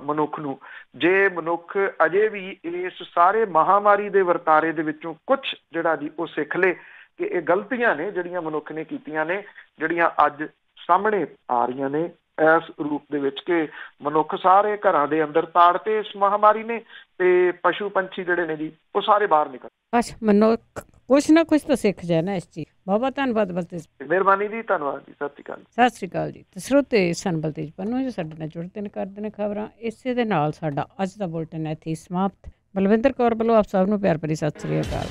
ਮਨੁੱਖ ਨੂੰ। ਜੇ ਮਨੁੱਖ ਅਜੇ ਵੀ ਇਸ ਸਾਰੇ ਮਹਾਮਾਰੀ ਦੇ ਵਰਤਾਰੇ ਦੇ ਵਿੱਚੋਂ ਕੁਝ ਜਿਹੜਾ ਜੀ ਉਹ ਸਿੱਖ ਲੇ ਕਿ ਇਹ ਗਲਤੀਆਂ ਨੇ ਜਿਹੜੀਆਂ ਮਨੁੱਖ ਨੇ ਕੀਤੀਆਂ ਨੇ, ਜਿਹੜੀਆਂ ਅੱਜ ਸਾਹਮਣੇ ਆ ਰਹੀਆਂ ਨੇ ਇਸ ਰੂਪ ਦੇ ਵਿੱਚ ਕਿ ਮਨੁੱਖ ਸਾਰੇ ਘਰਾਂ ਦੇ ਅੰਦਰ ਤਾੜਤੇ ਇਸ ਮਹਾਮਾਰੀ ਨੇ ਤੇ ਪਸ਼ੂ ਪੰਛੀ ਜਿਹੜੇ ਨੇ ਜੀ ਉਹ ਸਾਰੇ ਬਾਹਰ ਨਿਕਲ। ਅੱਛਾ, ਮਨੁੱਖ ਕੁਛ ਨਾ ਕੁਛ ਤਾਂ ਸਿੱਖ ਜਾਏ ਨਾ ਇਸ ਚੀਜ਼। ਬਹੁਤ ਧੰਨਵਾਦ ਬਲਤੇਜ। ਮਿਹਰਬਾਨੀ ਜੀ, ਧੰਨਵਾਦ ਜੀ, ਸਤਿ ਸ਼੍ਰੀ ਅਕਾਲ। ਸਤਿ ਸ਼੍ਰੀ ਅਕਾਲ ਜੀ। ਤੇ ਸਰੋਤੇ ਸਨ ਬਲਤੇਜ ਪੰਨੂ ਜੀ ਸਾਡੇ ਨਾਲ ਜੁੜਦੇ ਨੇ, ਕਰਦੇ ਨੇ ਖਬਰਾਂ। ਇਸੇ ਦੇ ਨਾਲ ਸਾਡਾ ਅੱਜ ਦਾ ਬੁਲਟਨ ਇੱਥੇ ਸਮਾਪਤ। ਬਲਵਿੰਦਰ ਕੌਰ ਵੱਲੋਂ ਆਪ ਸਭ ਨੂੰ ਪਿਆਰ ਭਰੀ ਸਤਿ ਸ਼੍ਰੀ ਅਕਾਲ।